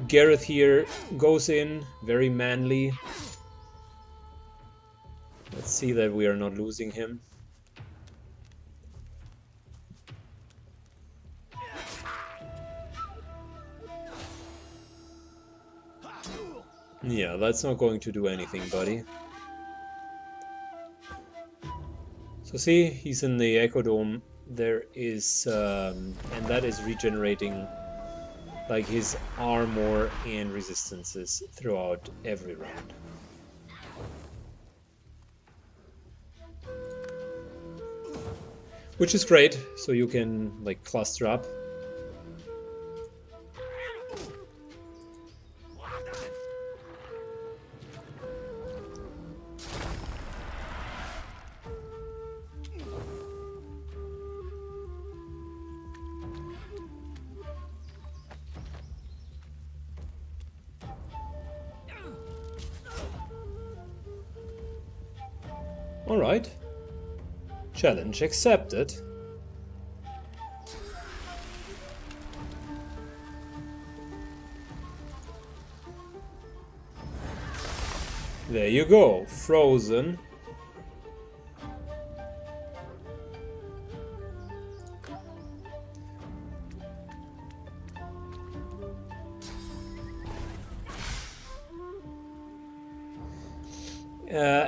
Gareth here goes in, very manly. Let's see that we are not losing him. Yeah, that's not going to do anything, buddy. So see, he's in the Echo Dome. There is, and that is regenerating like his armor and resistances throughout every round. Which is great, so you can like cluster up. Alright. Challenge accepted. There you go, frozen.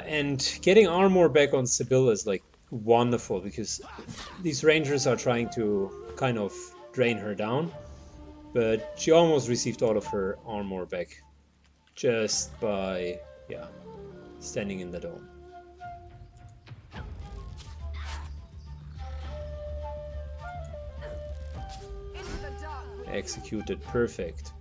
And getting armor back on Sibyl is like wonderful because these rangers are trying to kind of drain her down, but she almost received all of her armor back just by, yeah, standing in the dome. Executed perfect.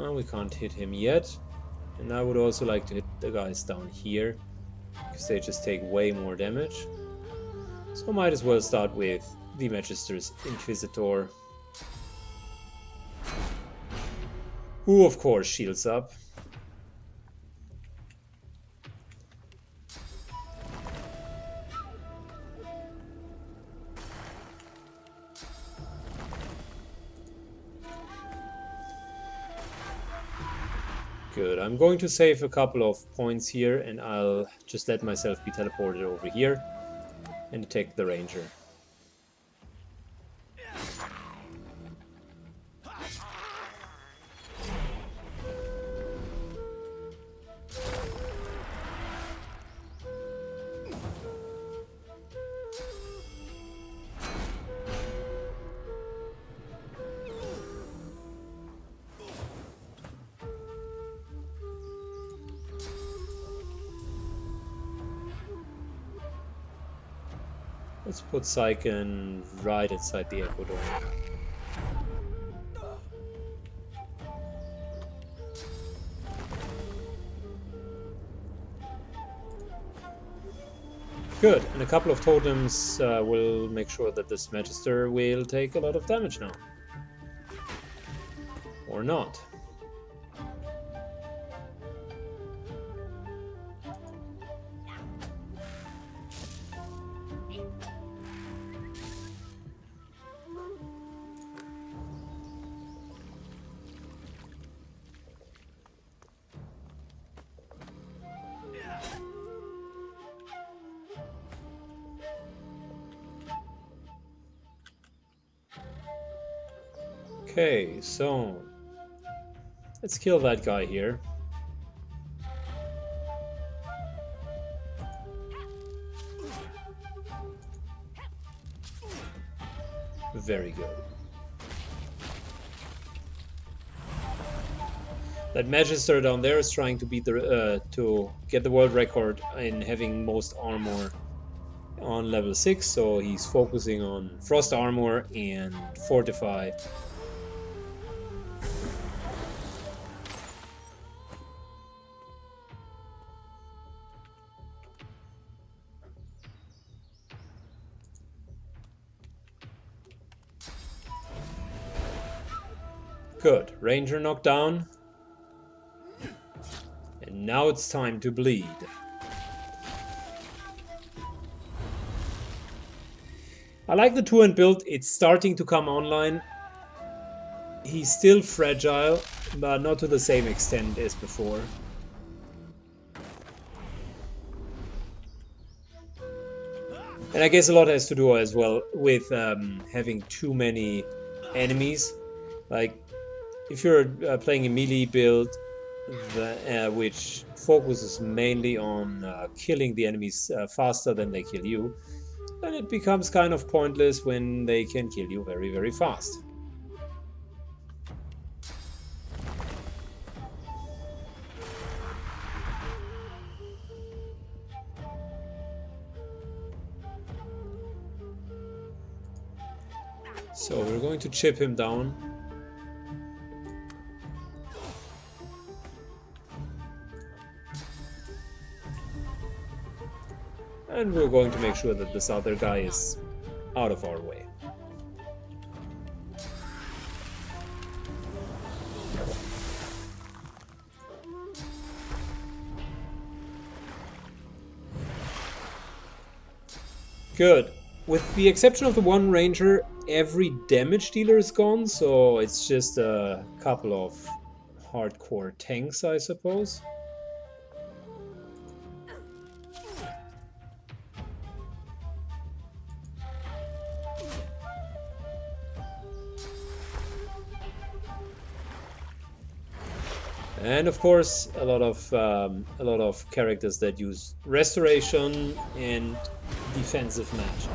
We can't hit him yet. And I would also like to hit the guys down here, because they just take way more damage. So I might as well start with the Magister's Inquisitor, who of course shields up. Good, I'm going to save a couple of points here and I'll just let myself be teleported over here and attack the ranger. Let's put Syken right inside the Echo Dome. Good, and a couple of totems will make sure that this Magister will take a lot of damage now. Or not. Okay, so let's kill that guy here. Very good. That Magister down there is trying to beat the to get the world record in having most armor on level 6, so he's focusing on frost armor and fortify. Good. Ranger knocked down. And now it's time to bleed. I like the two-hand build. It's starting to come online. He's still fragile, but not to the same extent as before. And I guess a lot has to do as well with having too many enemies. Like, if you're playing a melee build, which focuses mainly on killing the enemies faster than they kill you, then it becomes kind of pointless when they can kill you very, very fast. So we're going to chip him down. And we're going to make sure that this other guy is out of our way. Good. With the exception of the one ranger, every damage dealer is gone, so it's just a couple of hardcore tanks, I suppose. And of course, a lot of characters that use restoration and defensive match.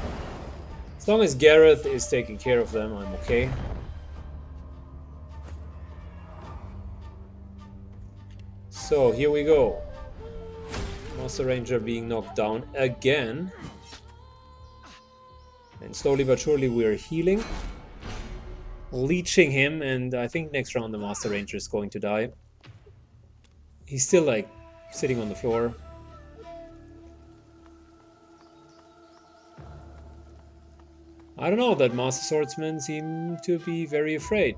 As long as Gareth is taking care of them, I'm okay. So here we go. Master Ranger being knocked down again. And slowly but surely we're healing. Leeching him, and I think next round the Master Ranger is going to die. He's still like sitting on the floor. I don't know, that Master Swordsman seemed to be very afraid.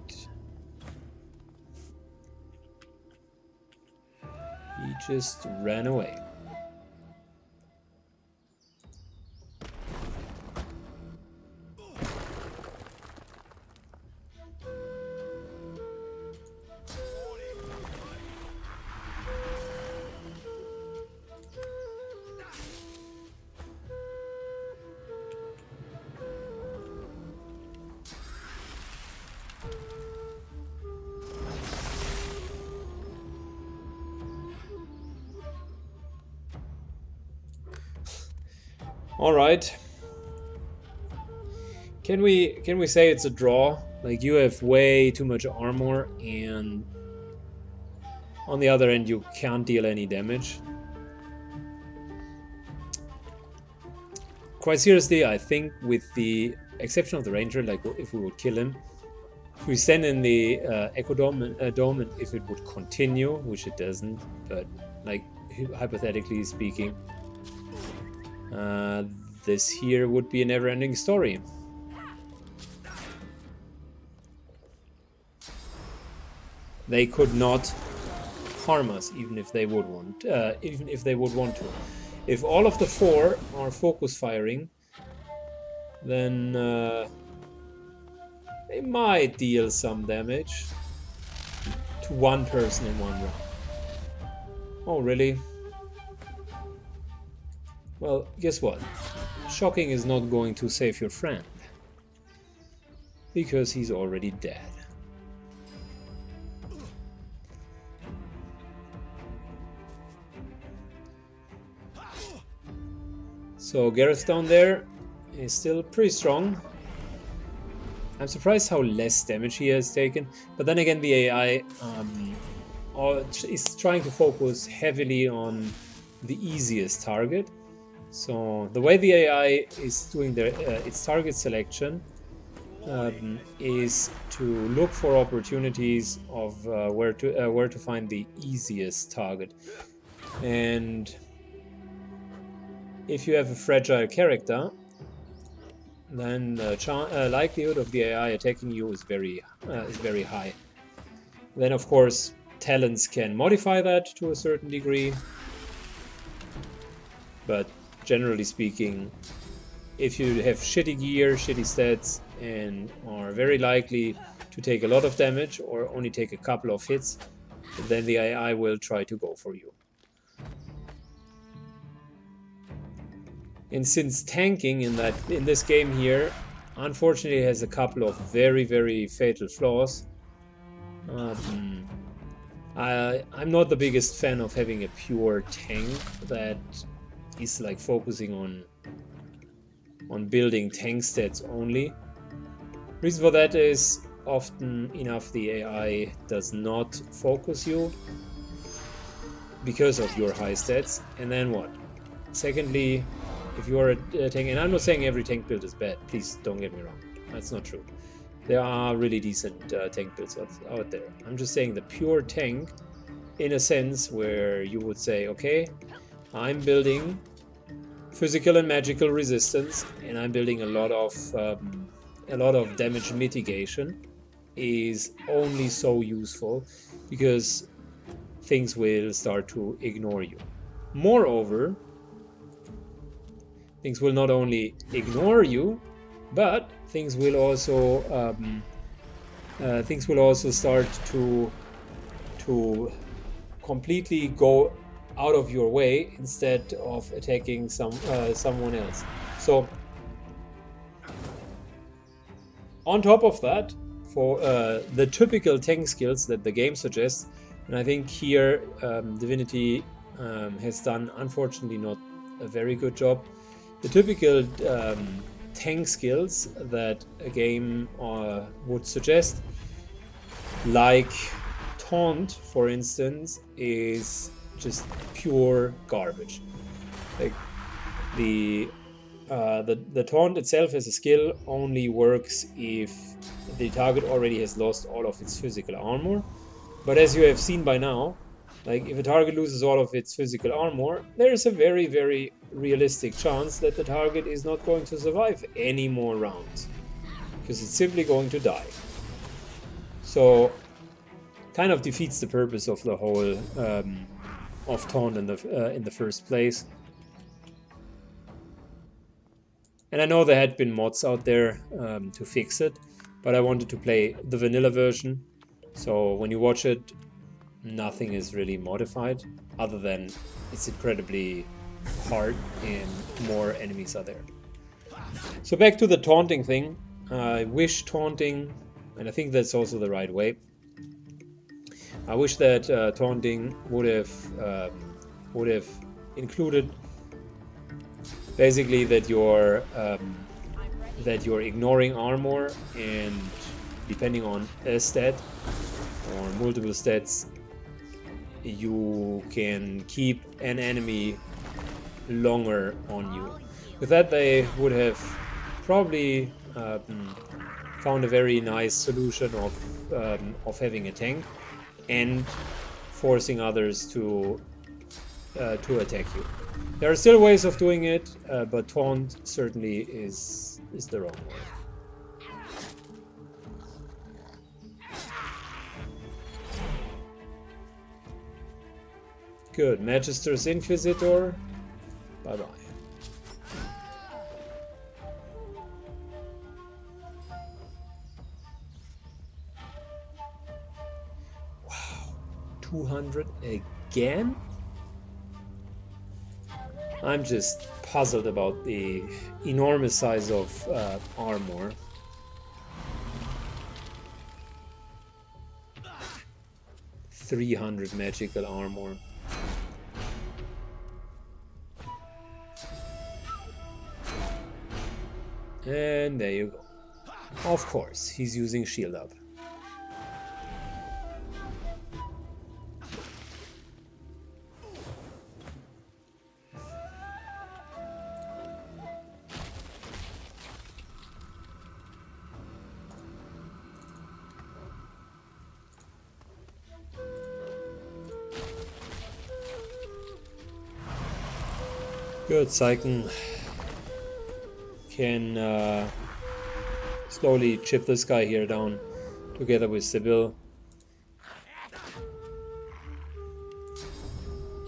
He just ran away. All right. Can we say it's a draw? Like, you have way too much armor, and on the other end you can't deal any damage. Quite seriously, I think with the exception of the ranger, like if we would kill him, if we stand in the Echo Dome, and if it would continue, which it doesn't, but like hypothetically speaking, this here would be a never-ending story. They could not harm us, even if they would want, to. If all of the four are focus firing, then they might deal some damage to one person in one round. Oh, really? Well, guess what? Shocking is not going to save your friend, because he's already dead. So Gareth down there is still pretty strong. I'm surprised how less damage he has taken, but then again the AI is trying to focus heavily on the easiest target. So the way the AI is doing its target selection is to look for opportunities of where to find the easiest target. And if you have a fragile character, then the likelihood of the AI attacking you is very high. Then of course talents can modify that to a certain degree. But generally speaking, if you have shitty gear, shitty stats, and are very likely to take a lot of damage or only take a couple of hits, then the AI will try to go for you. And since tanking in this game here, unfortunately, has a couple of very, very fatal flaws. I'm not the biggest fan of having a pure tank that is like focusing on building tank stats only. Reason for that is often enough the AI does not focus you because of your high stats, and then what? Secondly, if you are a tank, and I'm not saying every tank build is bad, please don't get me wrong, that's not true. There are really decent tank builds out there. I'm just saying the pure tank, in a sense where you would say, okay, I'm building physical and magical resistance, and I'm building a lot of damage mitigation, is only so useful because things will start to ignore you. Moreover, things will not only ignore you, but things will also start to completely go out of your way instead of attacking someone else. So on top of that, for the typical tank skills that the game suggests, and I think here Divinity has done, unfortunately, not a very good job. The typical tank skills that a game would suggest, like taunt, for instance, is just pure garbage. Like the taunt itself as a skill only works if the target already has lost all of its physical armor. But as you have seen by now, like if a target loses all of its physical armor, there is a very, very realistic chance that the target is not going to survive any more rounds, because it's simply going to die. So kind of defeats the purpose of the whole of taunt in the first place. And I know there had been mods out there to fix it, but I wanted to play the vanilla version. So when you watch it, nothing is really modified, other than it's incredibly hard and more enemies are there. So back to the taunting thing. I wish taunting, and I think that's also the right way, I wish that taunting would have included basically that you're ignoring armor, and depending on a stat or multiple stats, you can keep an enemy longer on you. With that, they would have probably found a very nice solution of having a tank and forcing others to attack you. There are still ways of doing it, but taunt certainly is the wrong way. Good, Magister's Inquisitor. Bye bye. Wow, 200 again? I'm just puzzled about the enormous size of armor. $300 magical armor. And there you go. Of course, he's using shield up. Good, Syken can slowly chip this guy here down together with Sybil.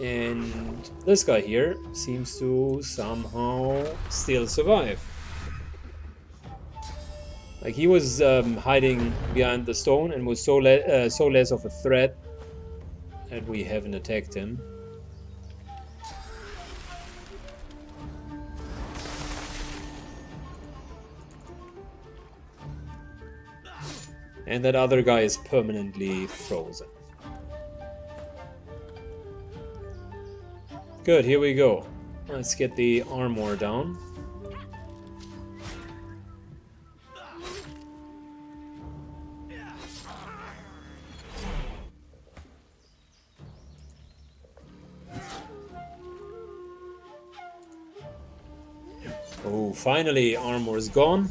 And this guy here seems to somehow still survive. Like he was hiding behind the stone and was so less of a threat that we haven't attacked him. And that other guy is permanently frozen. Good, here we go. Let's get the armor down. Oh, finally, armor is gone.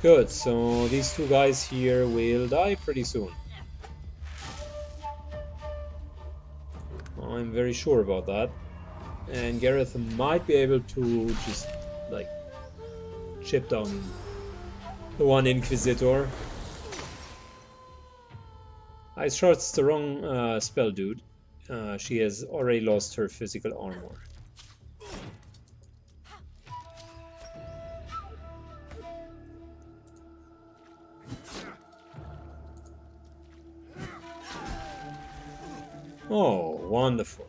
Good, so these two guys here will die pretty soon. I'm very sure about that. And Gareth might be able to just, like, chip down the one Inquisitor. I charged the wrong spell, dude. She has already lost her physical armor. Oh, wonderful.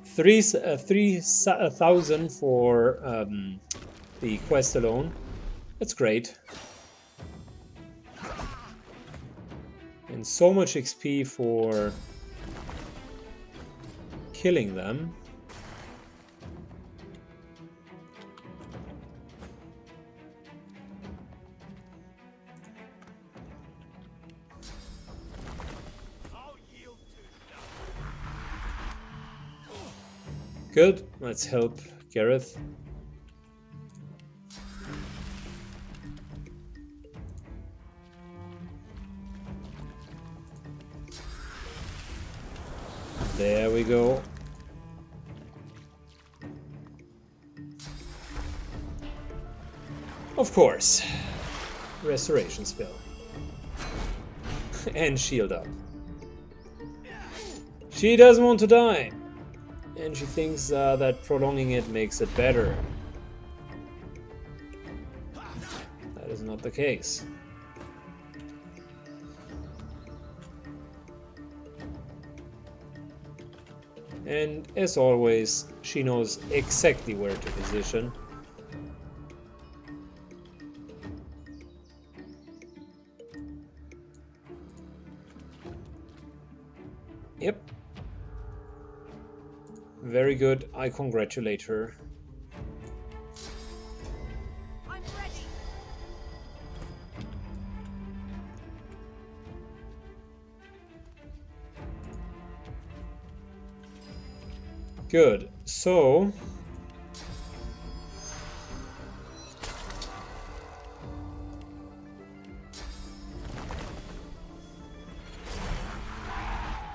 3,000 for the quest alone. That's great. And so much XP for killing them. Good, let's help Gareth. There we go. Of course. Restoration spell. And shield up. She doesn't want to die. And she thinks that prolonging it makes it better. That is not the case. And as always, she knows exactly where to position. Yep. Very good. I congratulate her. I'm ready. Good. So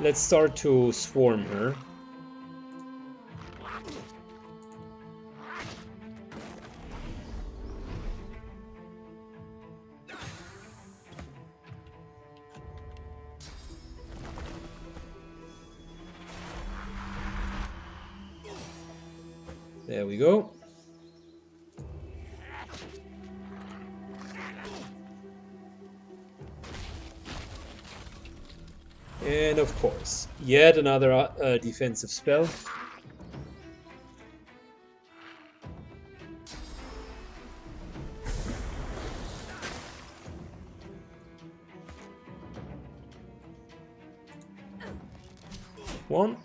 let's start to swarm her. There we go. And of course, yet another defensive spell. One,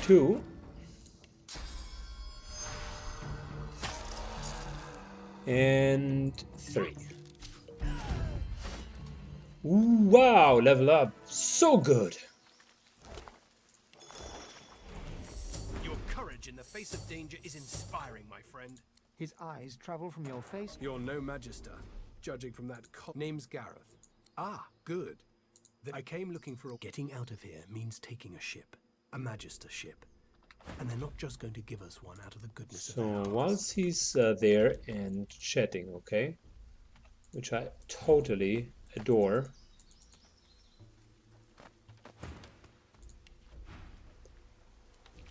two. And 3. Ooh, wow, level up. So good. Your courage in the face of danger is inspiring, my friend. His eyes travel from your face. You're no magister, judging from that name's Gareth. Ah, good. I came looking for a... Getting out of here means taking a ship. A Magister ship. And they're not just going to give us one out of the goodness of their So hearts. whilst he's there and chatting, okay, which I totally adore,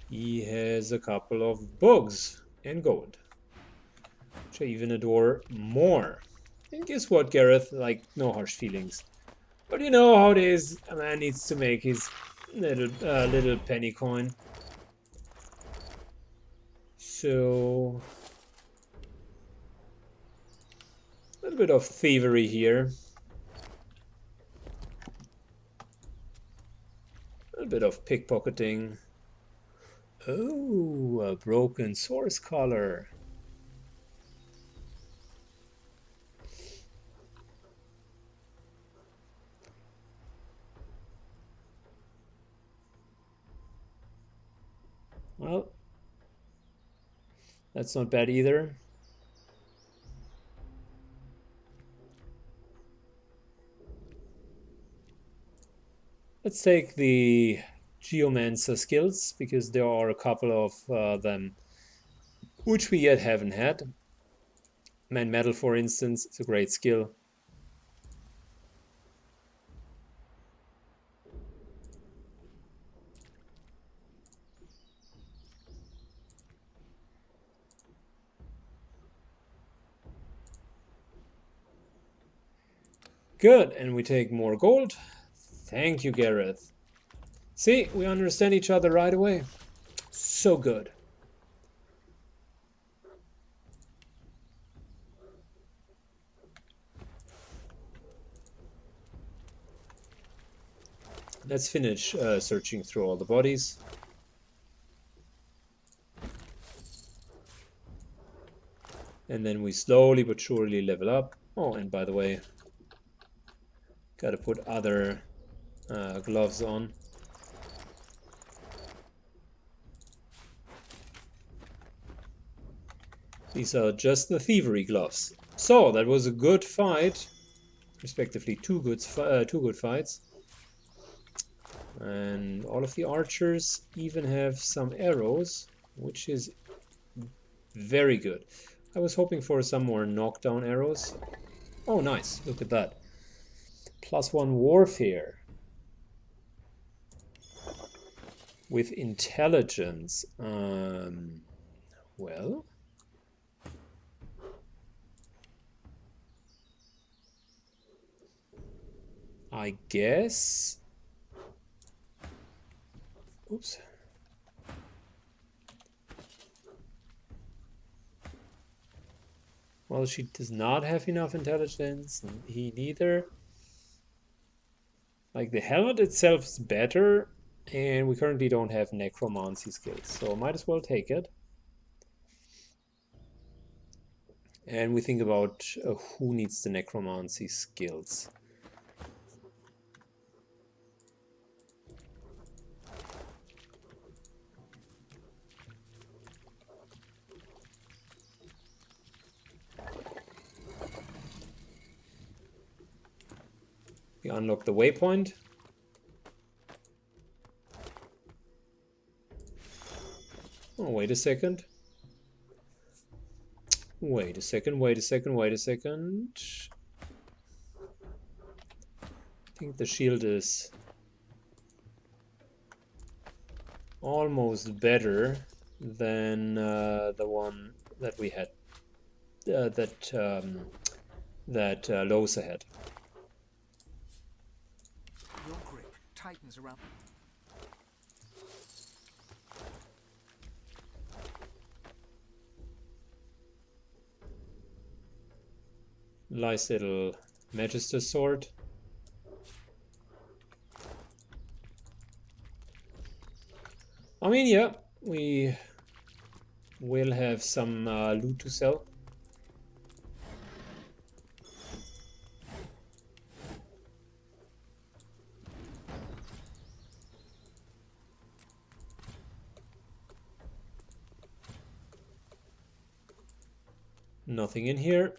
he has a couple of bugs and gold, which I even adore more. And guess what, Gareth? Like, no harsh feelings. But you know how it is. A man needs to make his little penny coin. So a little bit of thievery here. A little bit of pickpocketing. Oh, a broken source collar. Well, that's not bad either. Let's take the Geomancer skills, because there are a couple of them which we yet haven't had. Man Metal, for instance, is a great skill. Good, and we take more gold. Thank you, Gareth. See, we understand each other right away. So good. Let's finish searching through all the bodies. And then we slowly but surely level up. Oh, and by the way, gotta put other gloves on. These are just the thievery gloves. So that was a good fight, respectively two good fights. And all of the archers even have some arrows, which is very good. I was hoping for some more knockdown arrows. Oh, nice! Look at that. +1 warfare with intelligence. Well, I guess. Oops. Well, she does not have enough intelligence. He neither. Like, the helmet itself is better, and we currently don't have necromancy skills, so might as well take it. And we think about who needs the necromancy skills. We unlock the waypoint. Oh, wait a second. Wait a second. I think the shield is almost better than the one that we had, that Losa had. Your grip tightens around. Nice little Magister sword. I mean, yeah, we will have some loot to sell. Nothing in here.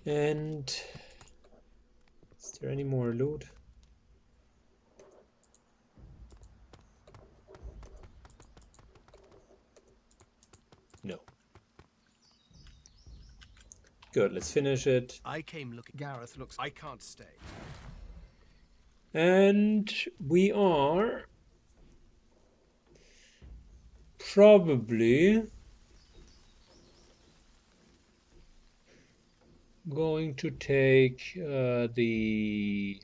And is there any more loot? No. Good, let's finish it. I came looking. Gareth looks. I can't stay. And we are probably going to take the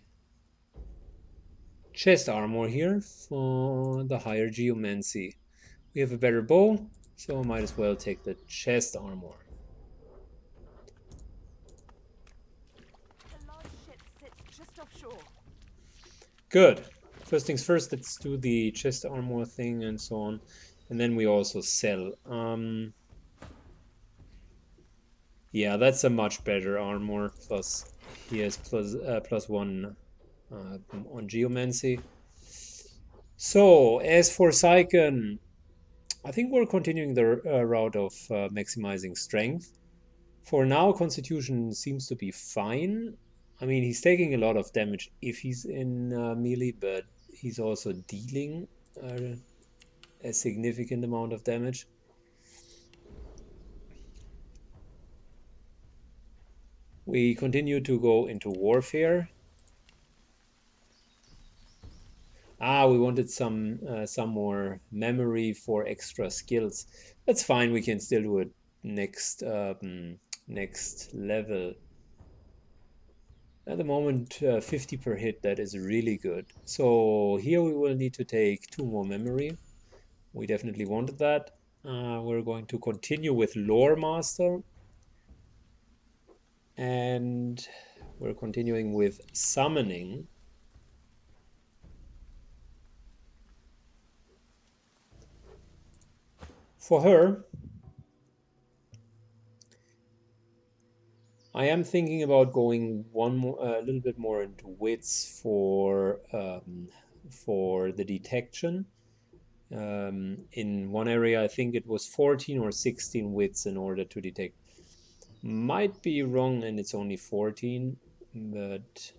chest armor here for the higher geomancy. We have a better bow, so I might as well take the chest armor. The large ship sits just offshore. Good. First things first, let's do the chest armor thing and so on. And then we also sell. Yeah, that's a much better armor. Plus, he has plus one on geomancy. So, as for Syken, I think we're continuing the route of maximizing strength. For now, Constitution seems to be fine. I mean, he's taking a lot of damage if he's in melee, but he's also dealing a significant amount of damage. We continue to go into warfare. We wanted some more memory for extra skills. That's fine. We can still do it next next level. At the moment, 50 per hit. That is really good. So here we will need to take 2 more memory. We definitely wanted that. We're going to continue with Lore Master. And we're continuing with Summoning. For her, I am thinking about going a little bit more into wits for the detection. In one area, I think it was 14 or 16 wits in order to detect. Might be wrong, and it's only 14, but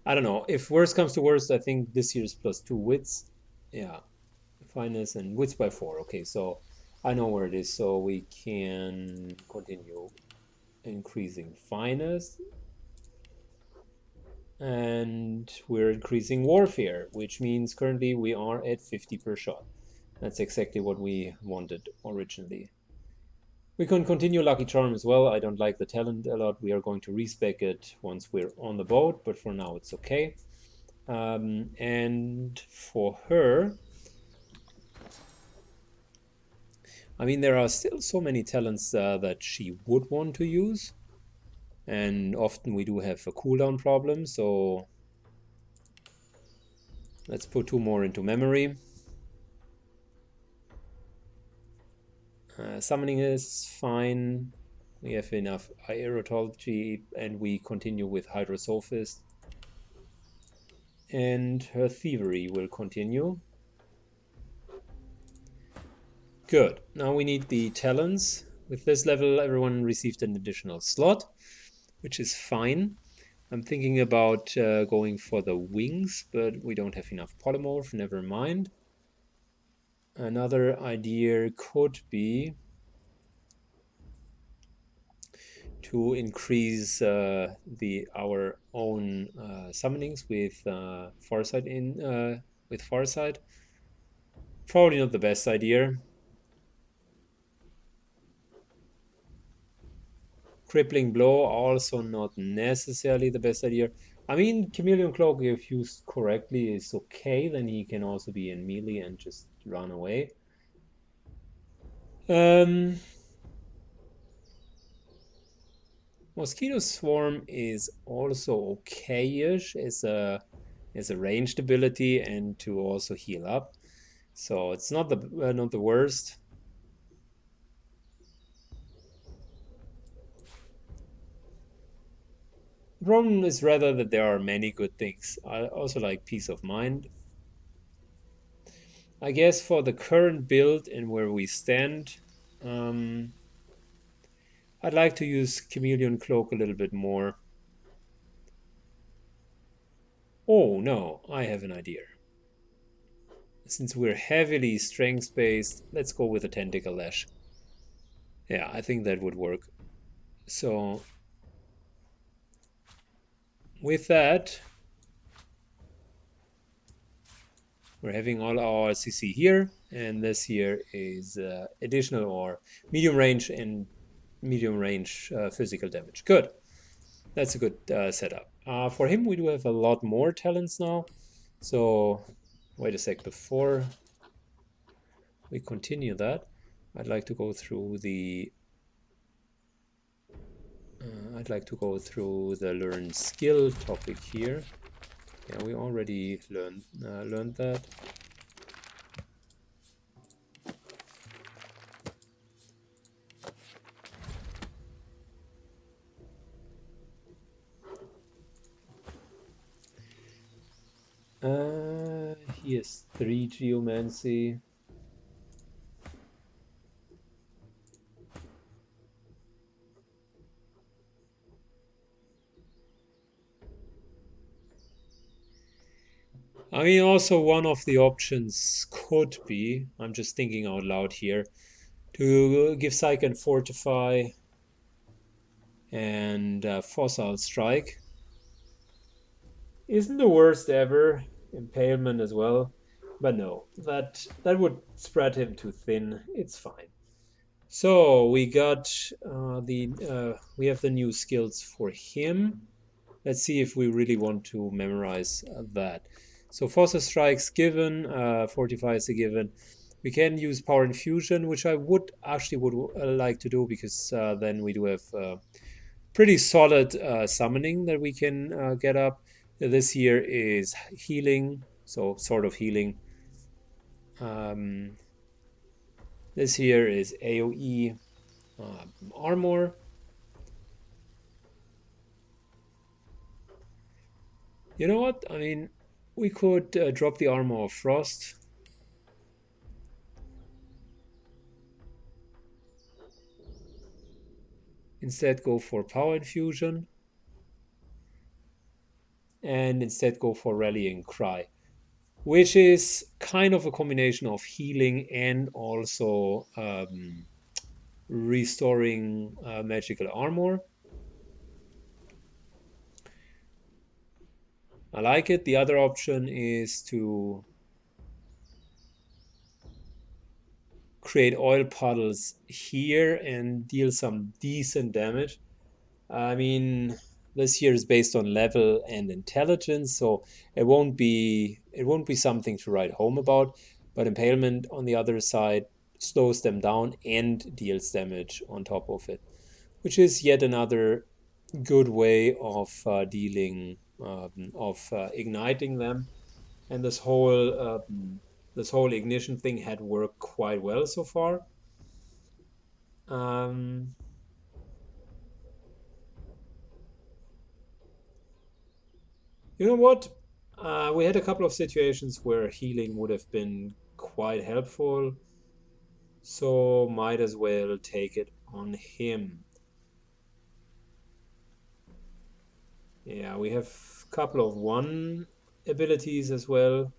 I don't know. If worst comes to worst, I think this year's plus 2 wits. Yeah, fineness and wits by 4. Okay, so I know where it is, so we can continue increasing fineness. And we're increasing warfare, which means currently we are at 50 per shot. That's exactly what we wanted originally. We can continue Lucky Charm as well. I don't like the talent a lot. We are going to respec it once we're on the boat, but for now it's okay. And for her, I mean, there are still so many talents that she would want to use. And often we do have a cooldown problem, so let's put 2 more into memory. Summoning is fine. We have enough aerotology, and we continue with Hydrosophist. And her thievery will continue. Good. Now we need the talents. With this level, everyone received an additional slot, which is fine. I'm thinking about going for the wings, but we don't have enough polymorph. Never mind. Another idea could be to increase our own summonings with Farsight. Probably not the best idea. Crippling Blow, also not necessarily the best idea. I mean, Chameleon Cloak, if used correctly, is okay. Then he can also be in melee and just run away. Mosquito Swarm is also okay-ish as a ranged ability and to also heal up. So it's not the worst. The problem is rather that there are many good things. I also like Peace of Mind. I guess for the current build and where we stand, I'd like to use Chameleon Cloak a little bit more. Oh no, I have an idea. Since we're heavily strength-based, let's go with a Tentacle Lash. Yeah, I think that would work. So, with that, we're having all our CC here, and this here is additional or medium range and medium range physical damage. Good. That's a good setup. For him, we do have a lot more talents now. So, wait a sec. Before we continue that, I'd like to go through the learn skill topic here. Yeah, we already learned that. Here's 3 geomancy. I mean, also one of the options could be, I'm just thinking out loud here, to give Psyche Fortify and Fossil Strike. Isn't the worst ever. Impalement as well. But no, that would spread him too thin. It's fine. So we got we have the new skills for him. Let's see if we really want to memorize that. So Fossil Strike's given, Fortify is a given. We can use Power Infusion, which I would like to do, because then we do have pretty solid summoning that we can get up. This here is healing, so sort of healing. This here is AoE armor. You know what? I mean, we could drop the armor of Frost. Instead go for Power Infusion. And instead go for Rallying Cry, which is kind of a combination of healing and also restoring magical armor. I like it. The other option is to create oil puddles here and deal some decent damage. I mean, this here is based on level and intelligence, so it won't be something to write home about. But Impalement, on the other side, slows them down and deals damage on top of it, which is yet another good way of dealing igniting them. And this whole ignition thing had worked quite well so far. You know what? We had a couple of situations where healing would have been quite helpful, so might as well take it on him. Yeah, we have a couple of 1 abilities as well.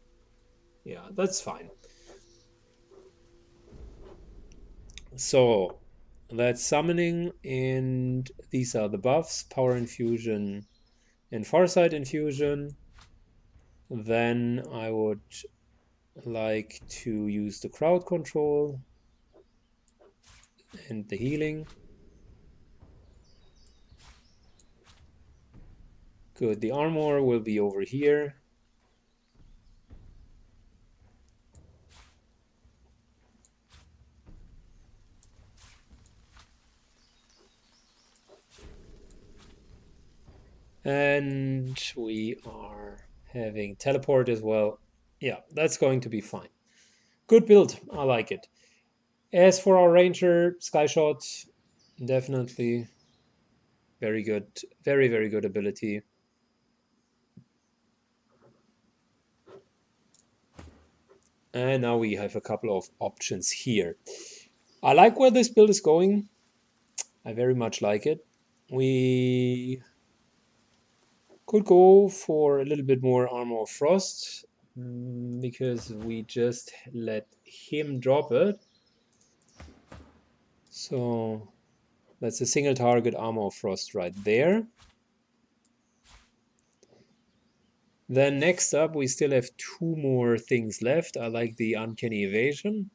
Yeah, that's fine. So that's summoning, and these are the buffs: Power Infusion and Farsight Infusion. Then I would like to use the crowd control and the healing. Good, the armor will be over here. And we are having teleport as well. Yeah, that's going to be fine. Good build, I like it. As for our ranger, Skyshot, definitely very good, very, very good ability. And now we have a couple of options here. I like where this build is going. I very much like it. We could go for a little bit more Armor of Frost, because we just let him drop it. So that's a single target Armor of Frost right there. Then next up, we still have 2 more things left. I like the Uncanny Evasion.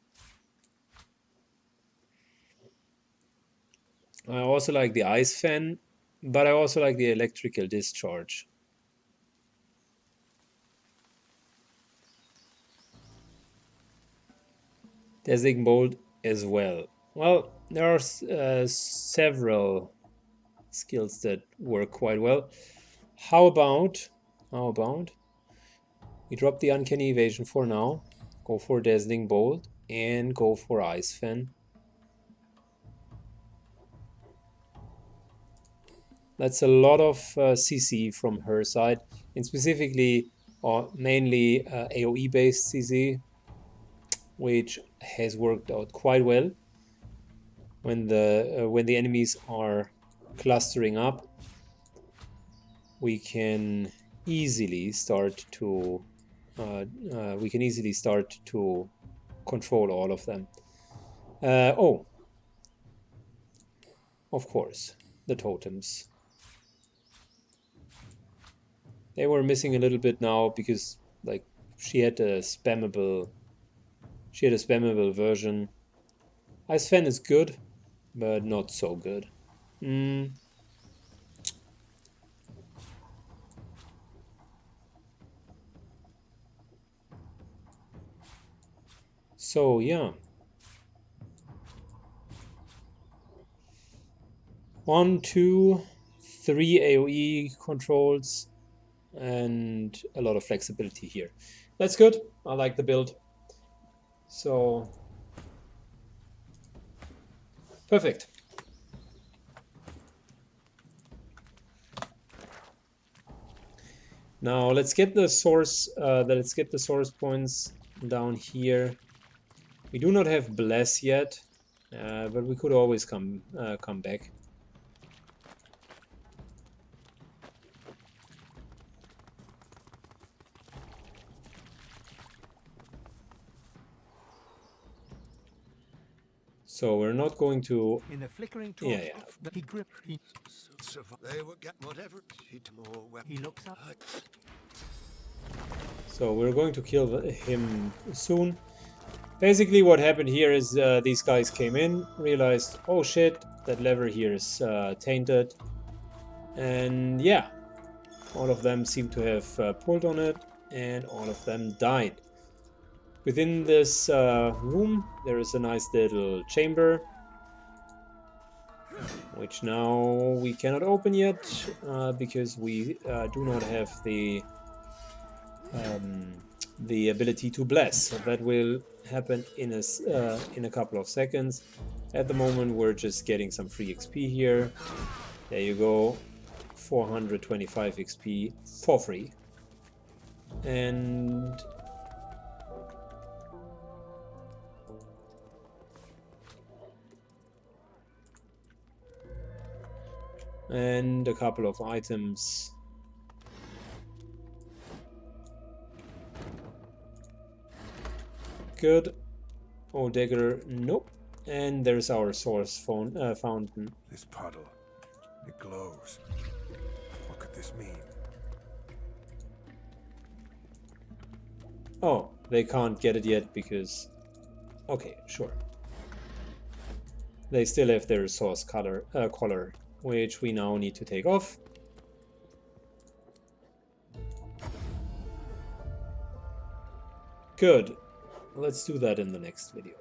I also like the Ice Fan, but I also like the Electrical Discharge. Dazzling Bolt as well. Well, there are several skills that work quite well. How about we drop the Uncanny Evasion for now, go for Dazzling Bolt, and go for Ice Fan. That's a lot of CC from her side, and specifically, or mainly AoE based CC, which has worked out quite well when the enemies are clustering up. We can easily start to control all of them. Oh, of course, the totems. They were missing a little bit now because, like, she had a spammable version. Ice Fan is good, but not so good. So yeah, 1, 2, 3 AoE controls and a lot of flexibility here. That's good. I like the build. So perfect. Now let's get the source. Let's get the source points down here. We do not have Bless yet, but we could always come back. So we're not going to. In the flickering torch, Yeah. he gripped. They will get whatever. He looks up. So we're going to kill him soon. Basically what happened here is these guys came in, realized, oh shit, that lever here is tainted. And yeah, all of them seem to have pulled on it, and all of them died. Within this room there is a nice little chamber, which now we cannot open yet because we do not have the ability to bless. So that will happen in a couple of seconds. At the moment we're just getting some free XP here. There you go, 425 XP for free. And a couple of items. Good. Oh, dagger, nope. And there's our source fountain. This puddle, it glows. What could this mean? Oh, they can't get it yet because... Okay, sure. They still have their source collar, which we now need to take off. Good. Let's do that in the next video.